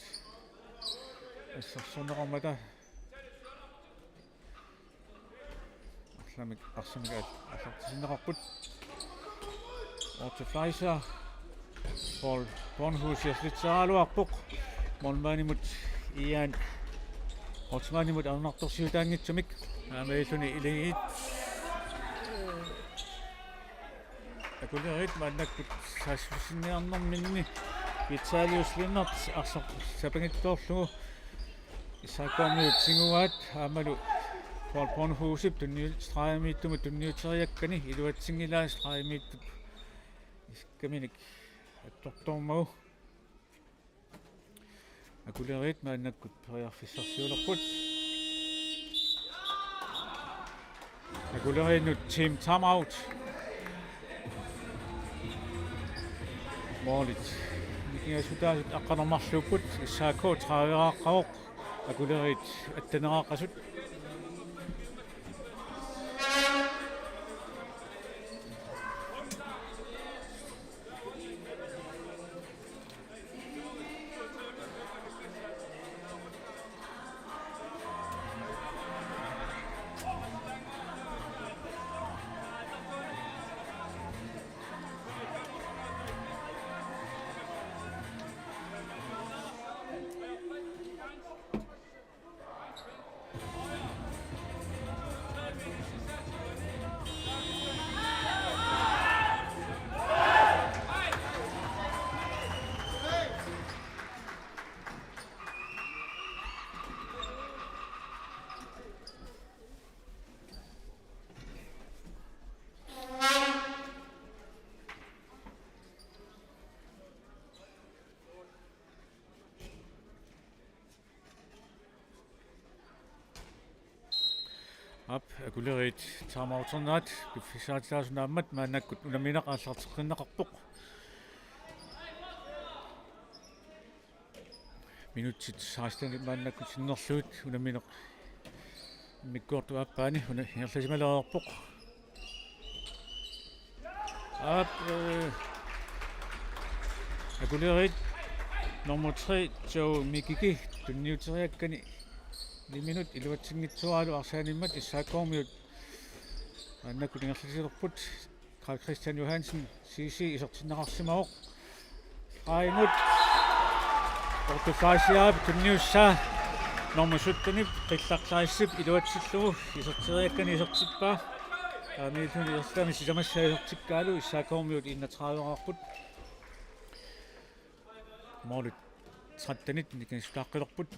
ассарсунеқармата ламик арсамигат асартисинеқарпут Otto Paul Bonhus яслитсаалуарпоқ монмаанимут иан отмаанимут арнарторсиутаангитсумик аамаиллуни илигит акулерит мааннаккут саассусинниарнэрминни Vitalius Lennart арсар сапангитторлугу исаакоормиут сингуаат аамалу Paul Bonhusip tunniustраамииттума тунниутериаккани илуатсингилаас траамииттуп искаминик аттортормагу акулерит мааннаккут периарфиссарсиулерпут акулеринут team timeout молит никиасутаасут аққанермарлууппут иссаакоо трааверааққавоқ акулерит аттанерааққасут ап акулерит таамаутэрнаат пиффисаатилаасунааммат маанаккут унаминеқааллартеққиннеқарпоқ минутсит 16 маанаккут синнерлуут унаминеқ миккуарту аппаани уна хиерласималеерпоқ ап акулерит номер 3 Joe Mikiki тунниутериаккани 1 minut илуатсингитсуаалу арсааниммат иссаакоормиут аннаккулингерласилерпут Carl Christian Johansen Sisi исертиннеқарсимаоқ 3 minut Otto Faisiaab тунниусса номер 17 qillaqlaassip илуатсиллугу исертериаккани исертиппаа Aamiitun irstami sisamassaajortikkaalu issaakormiut 31-arput moolut trattanit nikinsuttaaqqilerput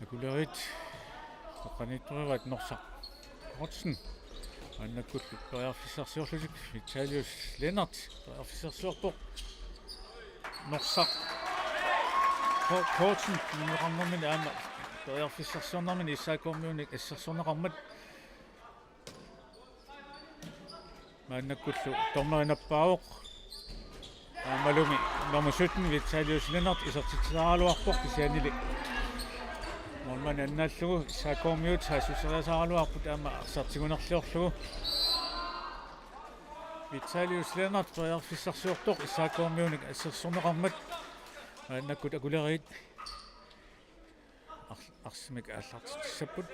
akulerit qanittorivat norsaq Rotsen annakkullu periarfissarsiorlusik Vitalius Lennart periarfissarsiorpoq norsaq coachin niqarnermin aama periarfissarsiornermin issaakormiunik assarsorneqarmat maannakkullu tornerinappaavoq aamalumi normusutni Vitalius Lennart isertitsaaluarpoq kisianili Norman annallugu issaakormiut hasuseriasaaluarput aama arsartigunerliorlugu Vitalius Lennart periarfissarsiortoq issaakormiunik assarsorneqarmat maannakkut akulerit arsimik aallartissaput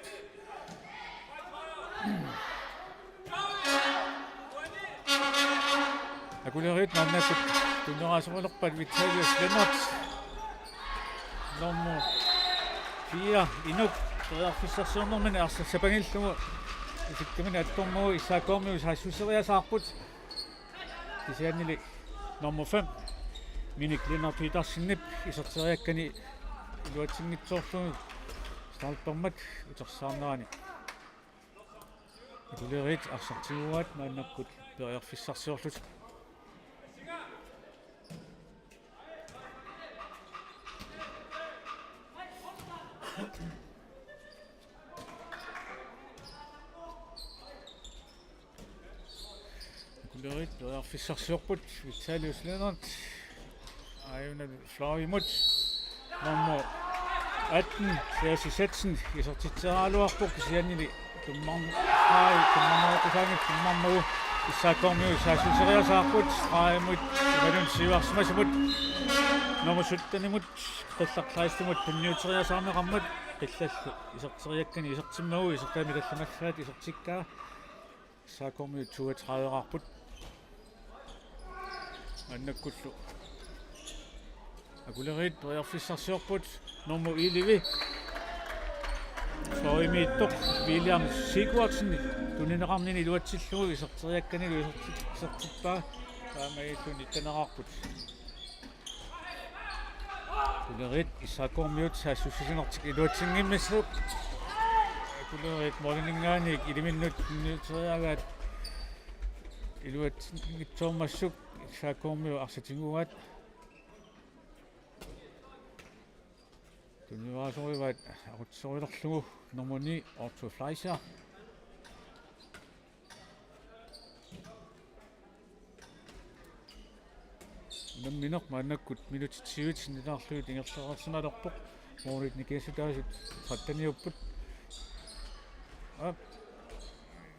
akulerit maannakkut tunneraasuqalerpat Vitalius Lennart normu Pia inuk periarfissarsiornermin arsarsapangillugu isikkamini attormugu issaakormius hasuseriasaarput kisiannili nummer 5 minik Lennart Petersinnip iserteriakkani iluatsingitsoorlugu starttormat utersaarnerani akulerit arsartiguat maannakkut periarfissarsiorlut akulerit periarfissarsiorput Vitalius Lennart ajuna flaarimut nummer 18 Sersi Setsen isertitsaaluarpoq kisiannili tummarneraqusangit issaakormius hasuseriasaarput raimut imalun siuarsimasumut normusuttanimut qillarlaistumut tunniuteriasaarneqarmat qillallu iserteriakkani isertimmagu isertaamikallamallaat isertikkaa issaakormiut 32-arput annakkullu akulerit periarfissarsiorput nummer 11 Florimiittoq William Sigurdsen tunnineqarnini iluatsillugu iserteriakkani isertippaa aamaitun ittanaqarput akulerit issaakormiut haasussinertik iluatsinngimmassuq akulerit morningaani iliminnut tunniuteriagaat iluatsingitsoormassuk issaakormiu arsatiguat tunniuaasorivat aqutsorilerlugu nummer 9 Otto Fleischer nammineq maannakkut minutitsiivit sinnilaarlugut ingerlerarsimalerpoq moorit nikisutaasut trattaniupput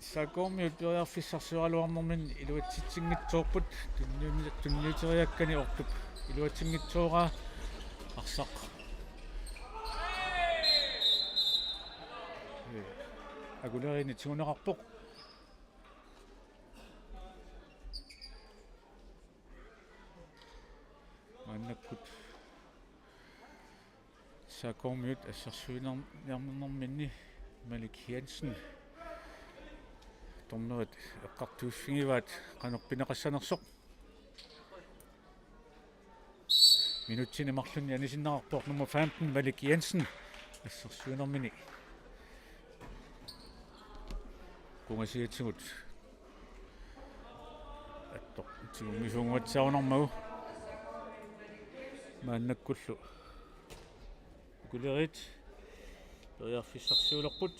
issaakormiut periarfissarsiualuarnermin iluatsitsingitsoorput tunniuteriakkani ortup iluatsingitsooraa arsaq akulerini tiguneqarpoq maannakkut issaakormiut assarsuinernerminni Malik Jensen tornerit eqqartuuffigivaat qanerpineqassanersoq minutsini marlunni anisinnerarpoq nummer 15 Malik Jensen assarsuinermini kungasiatsigut attoq tigumisunguatsaarunermagu maannakkullu akulerit periarfissarsiulerput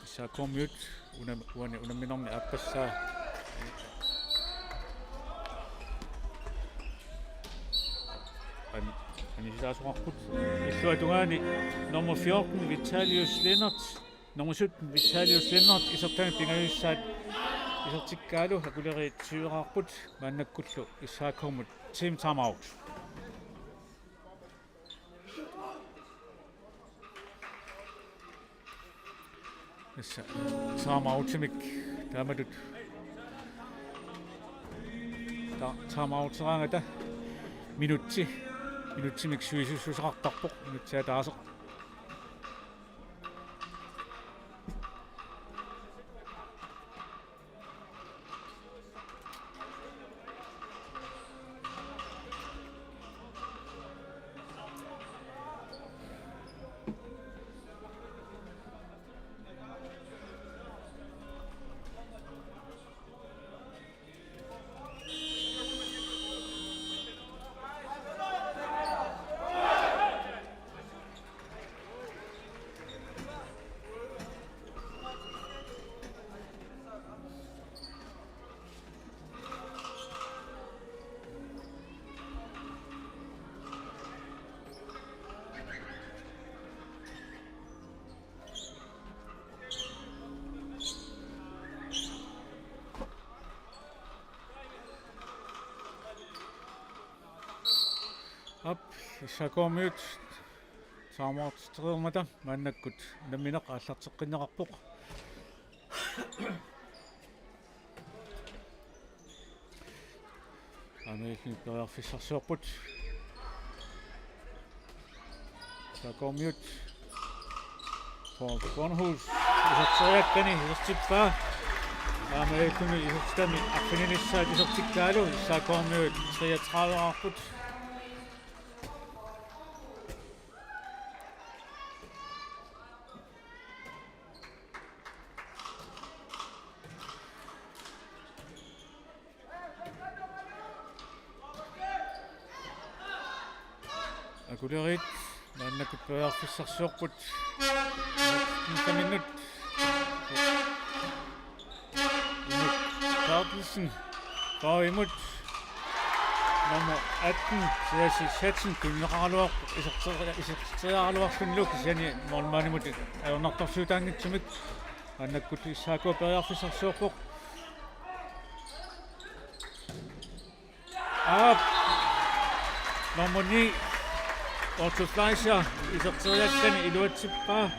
issaakormiut unamminermi aappassaa anisitaasuqarput illuatungaani nummer 14 Vitalius Lennart nummer 17 Vitalius Lennart isertami pingajussaat isertikkaalu akulerit syuqarput maannakkullu issaakormut team timeout saamautsimik taamatut таамаутераангата минутсимик суисуссусақартарпоқ минутсаа таасеқ ап исакоомиут таамаартэрермата мааннаккут намминеқ ааллартеққиннеқарпоқ амеилни периарфиссарсуарпут исакоомиут Bornhus isartoriakkani isartippa амеилни isartami аффининissаат isartikkaалу исакоомиут 33-арпут акулерит нааннакут периарфиссарсуарпут 5 минут Carlsen Baimut nummer 18 Jesse Schatsen kunneraaluar isертерааluarlunluk siani mormaanimut ajornartarsuutaangitsimik annakkut issaakua periarfissarsuorpoq nummer 9 Otto Fleischer isерteriakkani iluatsippaa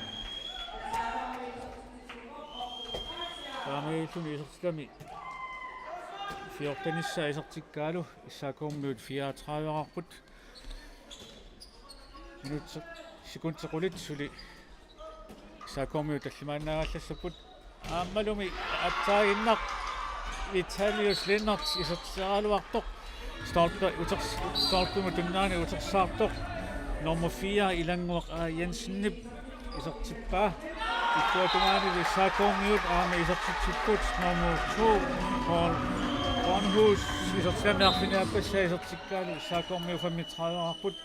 Ameiluni isерtami 14 isерtikkaalu issaakuummiut 34-arput minut sekundequlit suli issaakuummiut allimaannaagallassapput aammalumi attaaginnaq Vitalius Lennart isерtiseraaluartoq startuma tunnaani utersaartoq nummer 4 ilanguaq Jensennip isерtippaa Ikkuatumaani issaakuummiut aama isерtitsipput nummer 2 Bornhus isерtiamiarfiniappassa isерtikkaalu issaakuummiu 35-arput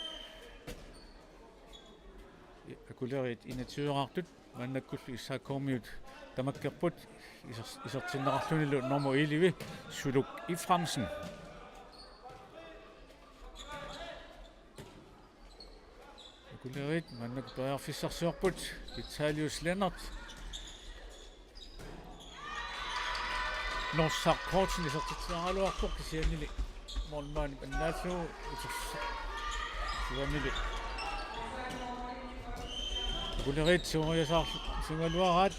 akulerit inatuurartut maannakkullu issaakuummiut tamakkerput isерtinneqarlunilu nummer 11 Suluk Iframsen akulerit maannak periarfissarsuarput Vitalius Lennart Norsaq Kortsen isерtiseraaluarpoq kisiannili mormaani annaallu siannili akulerit sungaluaraat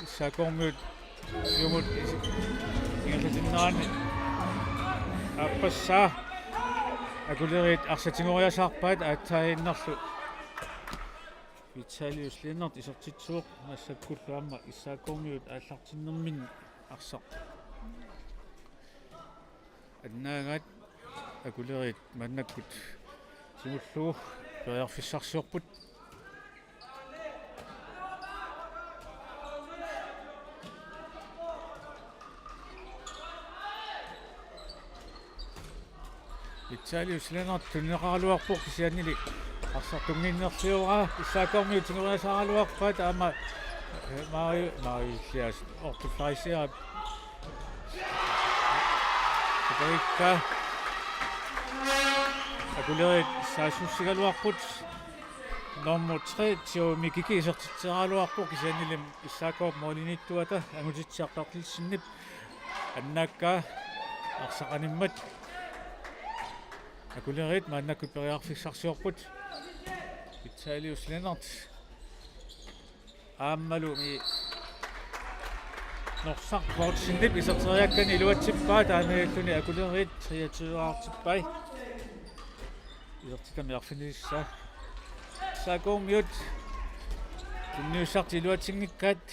issaakuummiut siumut ingallatinnaani appassaa akulerit arsatingoriasaarpaat aattaaginnarlu Vitalius Lennart isерtitsuuq massakkulluamma issaakuummiut aallartinnermin arsaq annaagaat akulerit mannakkut simullugu periarfissarsuorput Vitalius Lennart tunneraaluarpoq kisiannili arsartunginnersiuraa issaakuummiut tunneraaluarpaat aama Marius Otto Fleischer Paprika akulerit saasussigaluarput nummer 3 Tio Mikiki isерtiseraaluarpoq kisiannilim issaakuup moolinittuata angutitsiartartilsinnip annaakkaa arsaqanimmat akulerit maannakkut periarfissarsuorput Vitalius Lennart aammalumi Norsaq kortsinlip iserteriakkan iluatsippaa taamialluni akuleriit 23-aartippai isertikami arfinilissa saakoormiut kunniussarti iluatingnikkaat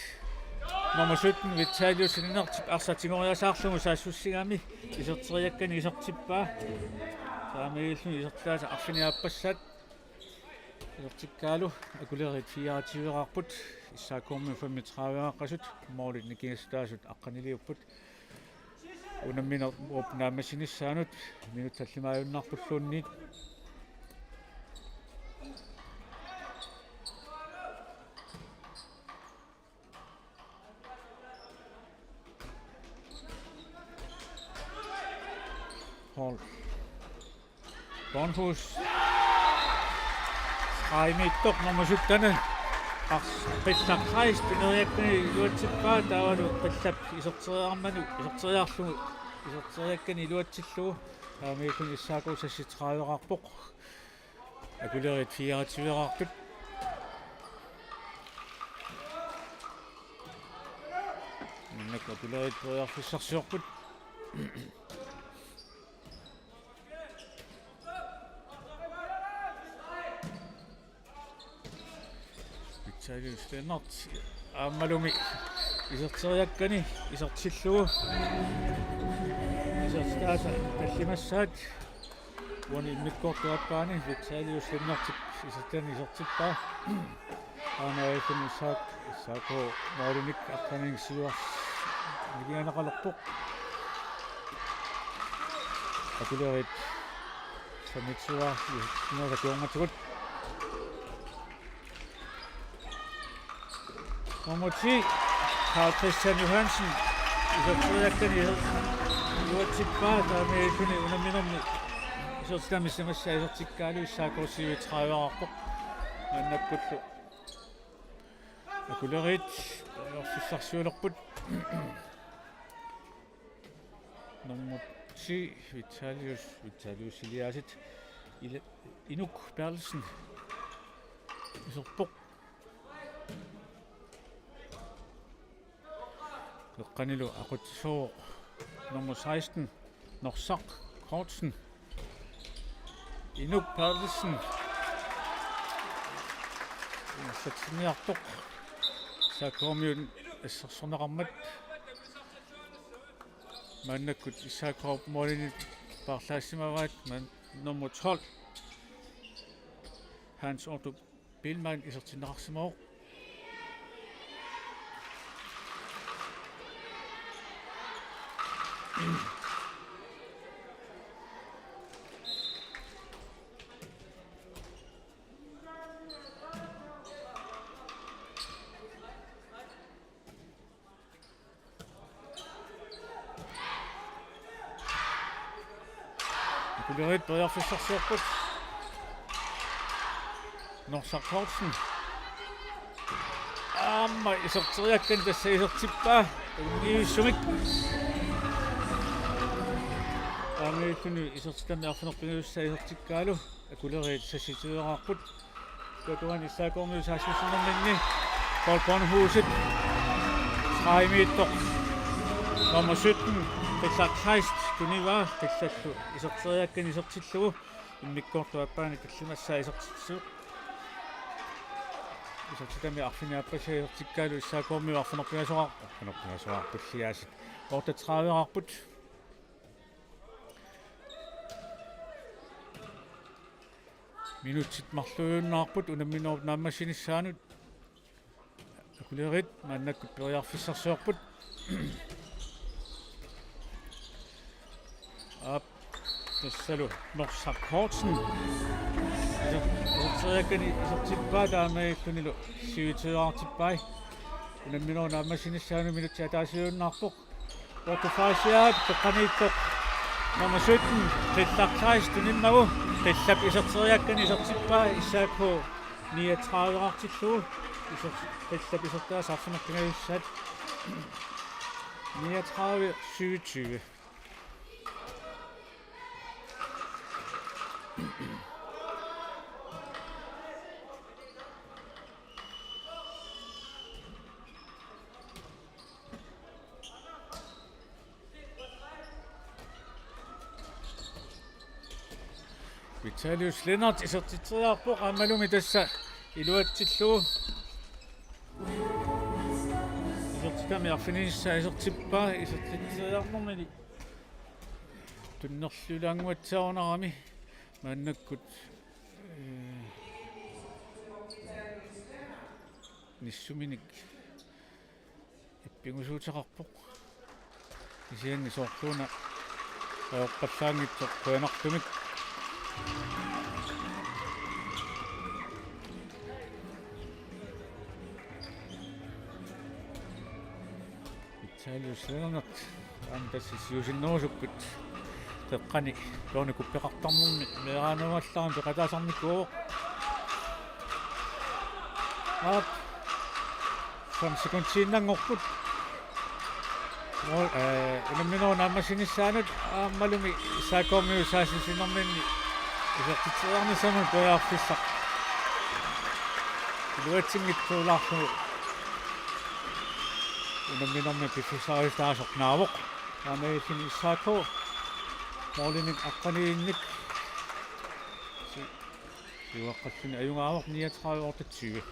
nummer 17 Vitalius inertip arsatimoriasaarlugu saassussigami iserteriakkan isertippaa taamialluni isertilaasa arfiniaappassat isertikkaalu akuleriit 24-arput issaakoormi 35-aaqqasut moolit nikiastaasut aqqaniliupput unammina opnaammassinissaanut minut tallimaajunnaarpulluunniit hold Bornhus Aimittok nummer 17 qissaqrais pineriakkani iluatsippaa taavalu qillap iserteriarmanu iserteriarlugu iserteriakkani iluatsillugu taamiikun issaaku sassitraavaqarpoq akuleriit 24-arput minnak akuleriit periarfissarsiorput Vitalius ammalumi iserteriakkani isertillugu isertaasa tallimassaat uani immikkortuappaani Vitalius linnertip isertani isertippaa aanaayakun issaako moolunik aqqaniingsiuars nigianaqalerpoq akuleriit samitsua inertakuongatugut Nummer 10, Carl Christian Johansen, iserteriakkani iluatsippaa taamialluni unamminermi isertikamissamassa isertikkaalu issaako 37-arpoq mannakkutlu akuleriit orfissarsuulerput nummer 10 Vitalius iliaasit Inuk Bertelsen iserpoq Qanilu aqutsoo nummer 16 Norsaq Kortsen Inuk Bertelsen satsiniartoq saakoormiun assarsorneqarmat mannakkut issaakoorup moolinit parlaassimavaat nummer 12 Hans Otto Billmann isertinneqarsimaoq akuleriit periarfissarsiorput Norsaq Kortsen amma iserteriakkani tassa isertippaa unniussumik taamialluni isertikami arfinerpinguussa isertikkaalu akuleriit sassituerarput tuatuan issaakoormiu saassussunerninni Paul Bornhuset Traimiittoq nummer 17 qissaqrais tunivaa qillallu iserteriakkani isertillugu immikkortuappaani tallimassaa isertitsuuq isertikami arfiniappassa isertikkaalu issaakoormiu arfinerpingasoqarpulliaasit 38-arput minutit marluunnaarput unamminerut naammassinissaanut akuleriit mannakkut periarfissarsiorput tassalu Norsaq Kortsen iserteriakkani isertippaa taamiallunilu 27-artippai unamminerut naammassinissaanu minutti ataasiuunnaarpoq Portufaasiaat peqqaniittoq nummer 17 qissaqrais tunimmagu qillap iserteriakkani isertippaa issaakku 39-artillugu qillap isertaas arfinerpingaussaat 39-27 Vitalius Lennart isertitriarpo qammalumi tassa iluatsillugu isertikami arfinissa isertippaa isertitriarnermani tunnerlulaanguatsaornerami maannakkut nissuminik ipпигусуутеқарпоқ исианни соорлуна аёққаллаангитсоқ қуянартумик Vitalius Lennart тассиусиннерусуккут теққани тони куппеқартармунни мераануалларам пеқатаасарниккуу ап 5 секундсииннангорпут инамминоо нааммасиниссаанут ааммалуми саакоомиу саасисиннэрминни исертитсиарнисаму тояарфиссақ луатсингитсуулаарсуу инамминэрми пиффисариустаасорнаавоқ аамаисини иссаакоо моолиник аққаниинник юаққассини аюнгаавоқ 39 ортатсиви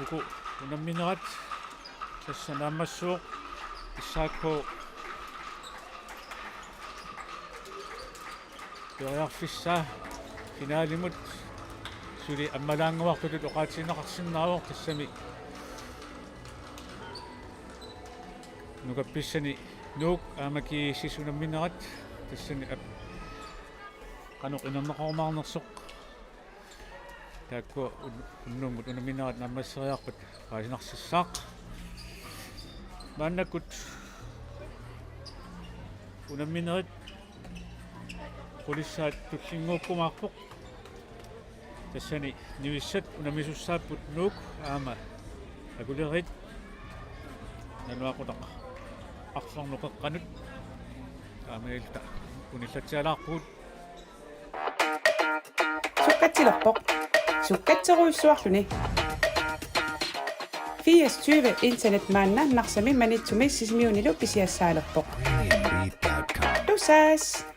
уку унамминерат тассанааммассууқ иссааккоо пиариарфиссаа финаалимут сули аммалаангуартутут оқаатсинеқарсиннаавоқ тассами нукапписсани нуук аамаки сисунамминерат тассани каноқ инернеқормаарнерсоқ таакку уннумут унаминерат наммассериарпут qaasинарсиссаақ мааннаккут унамминерит полиссаат туллингууккумаарпоқ тассани нивиссат унамисуссааппут нуук аама акулерит нануақутақ арсорнуқеққанут аамаилта униллатсиалаарпут Sukkatsilerpoq sukkatseruissuarluni 24 internetmaanna narsami manitsumi sisimiunilu pisiassaalerpoq. Tusas.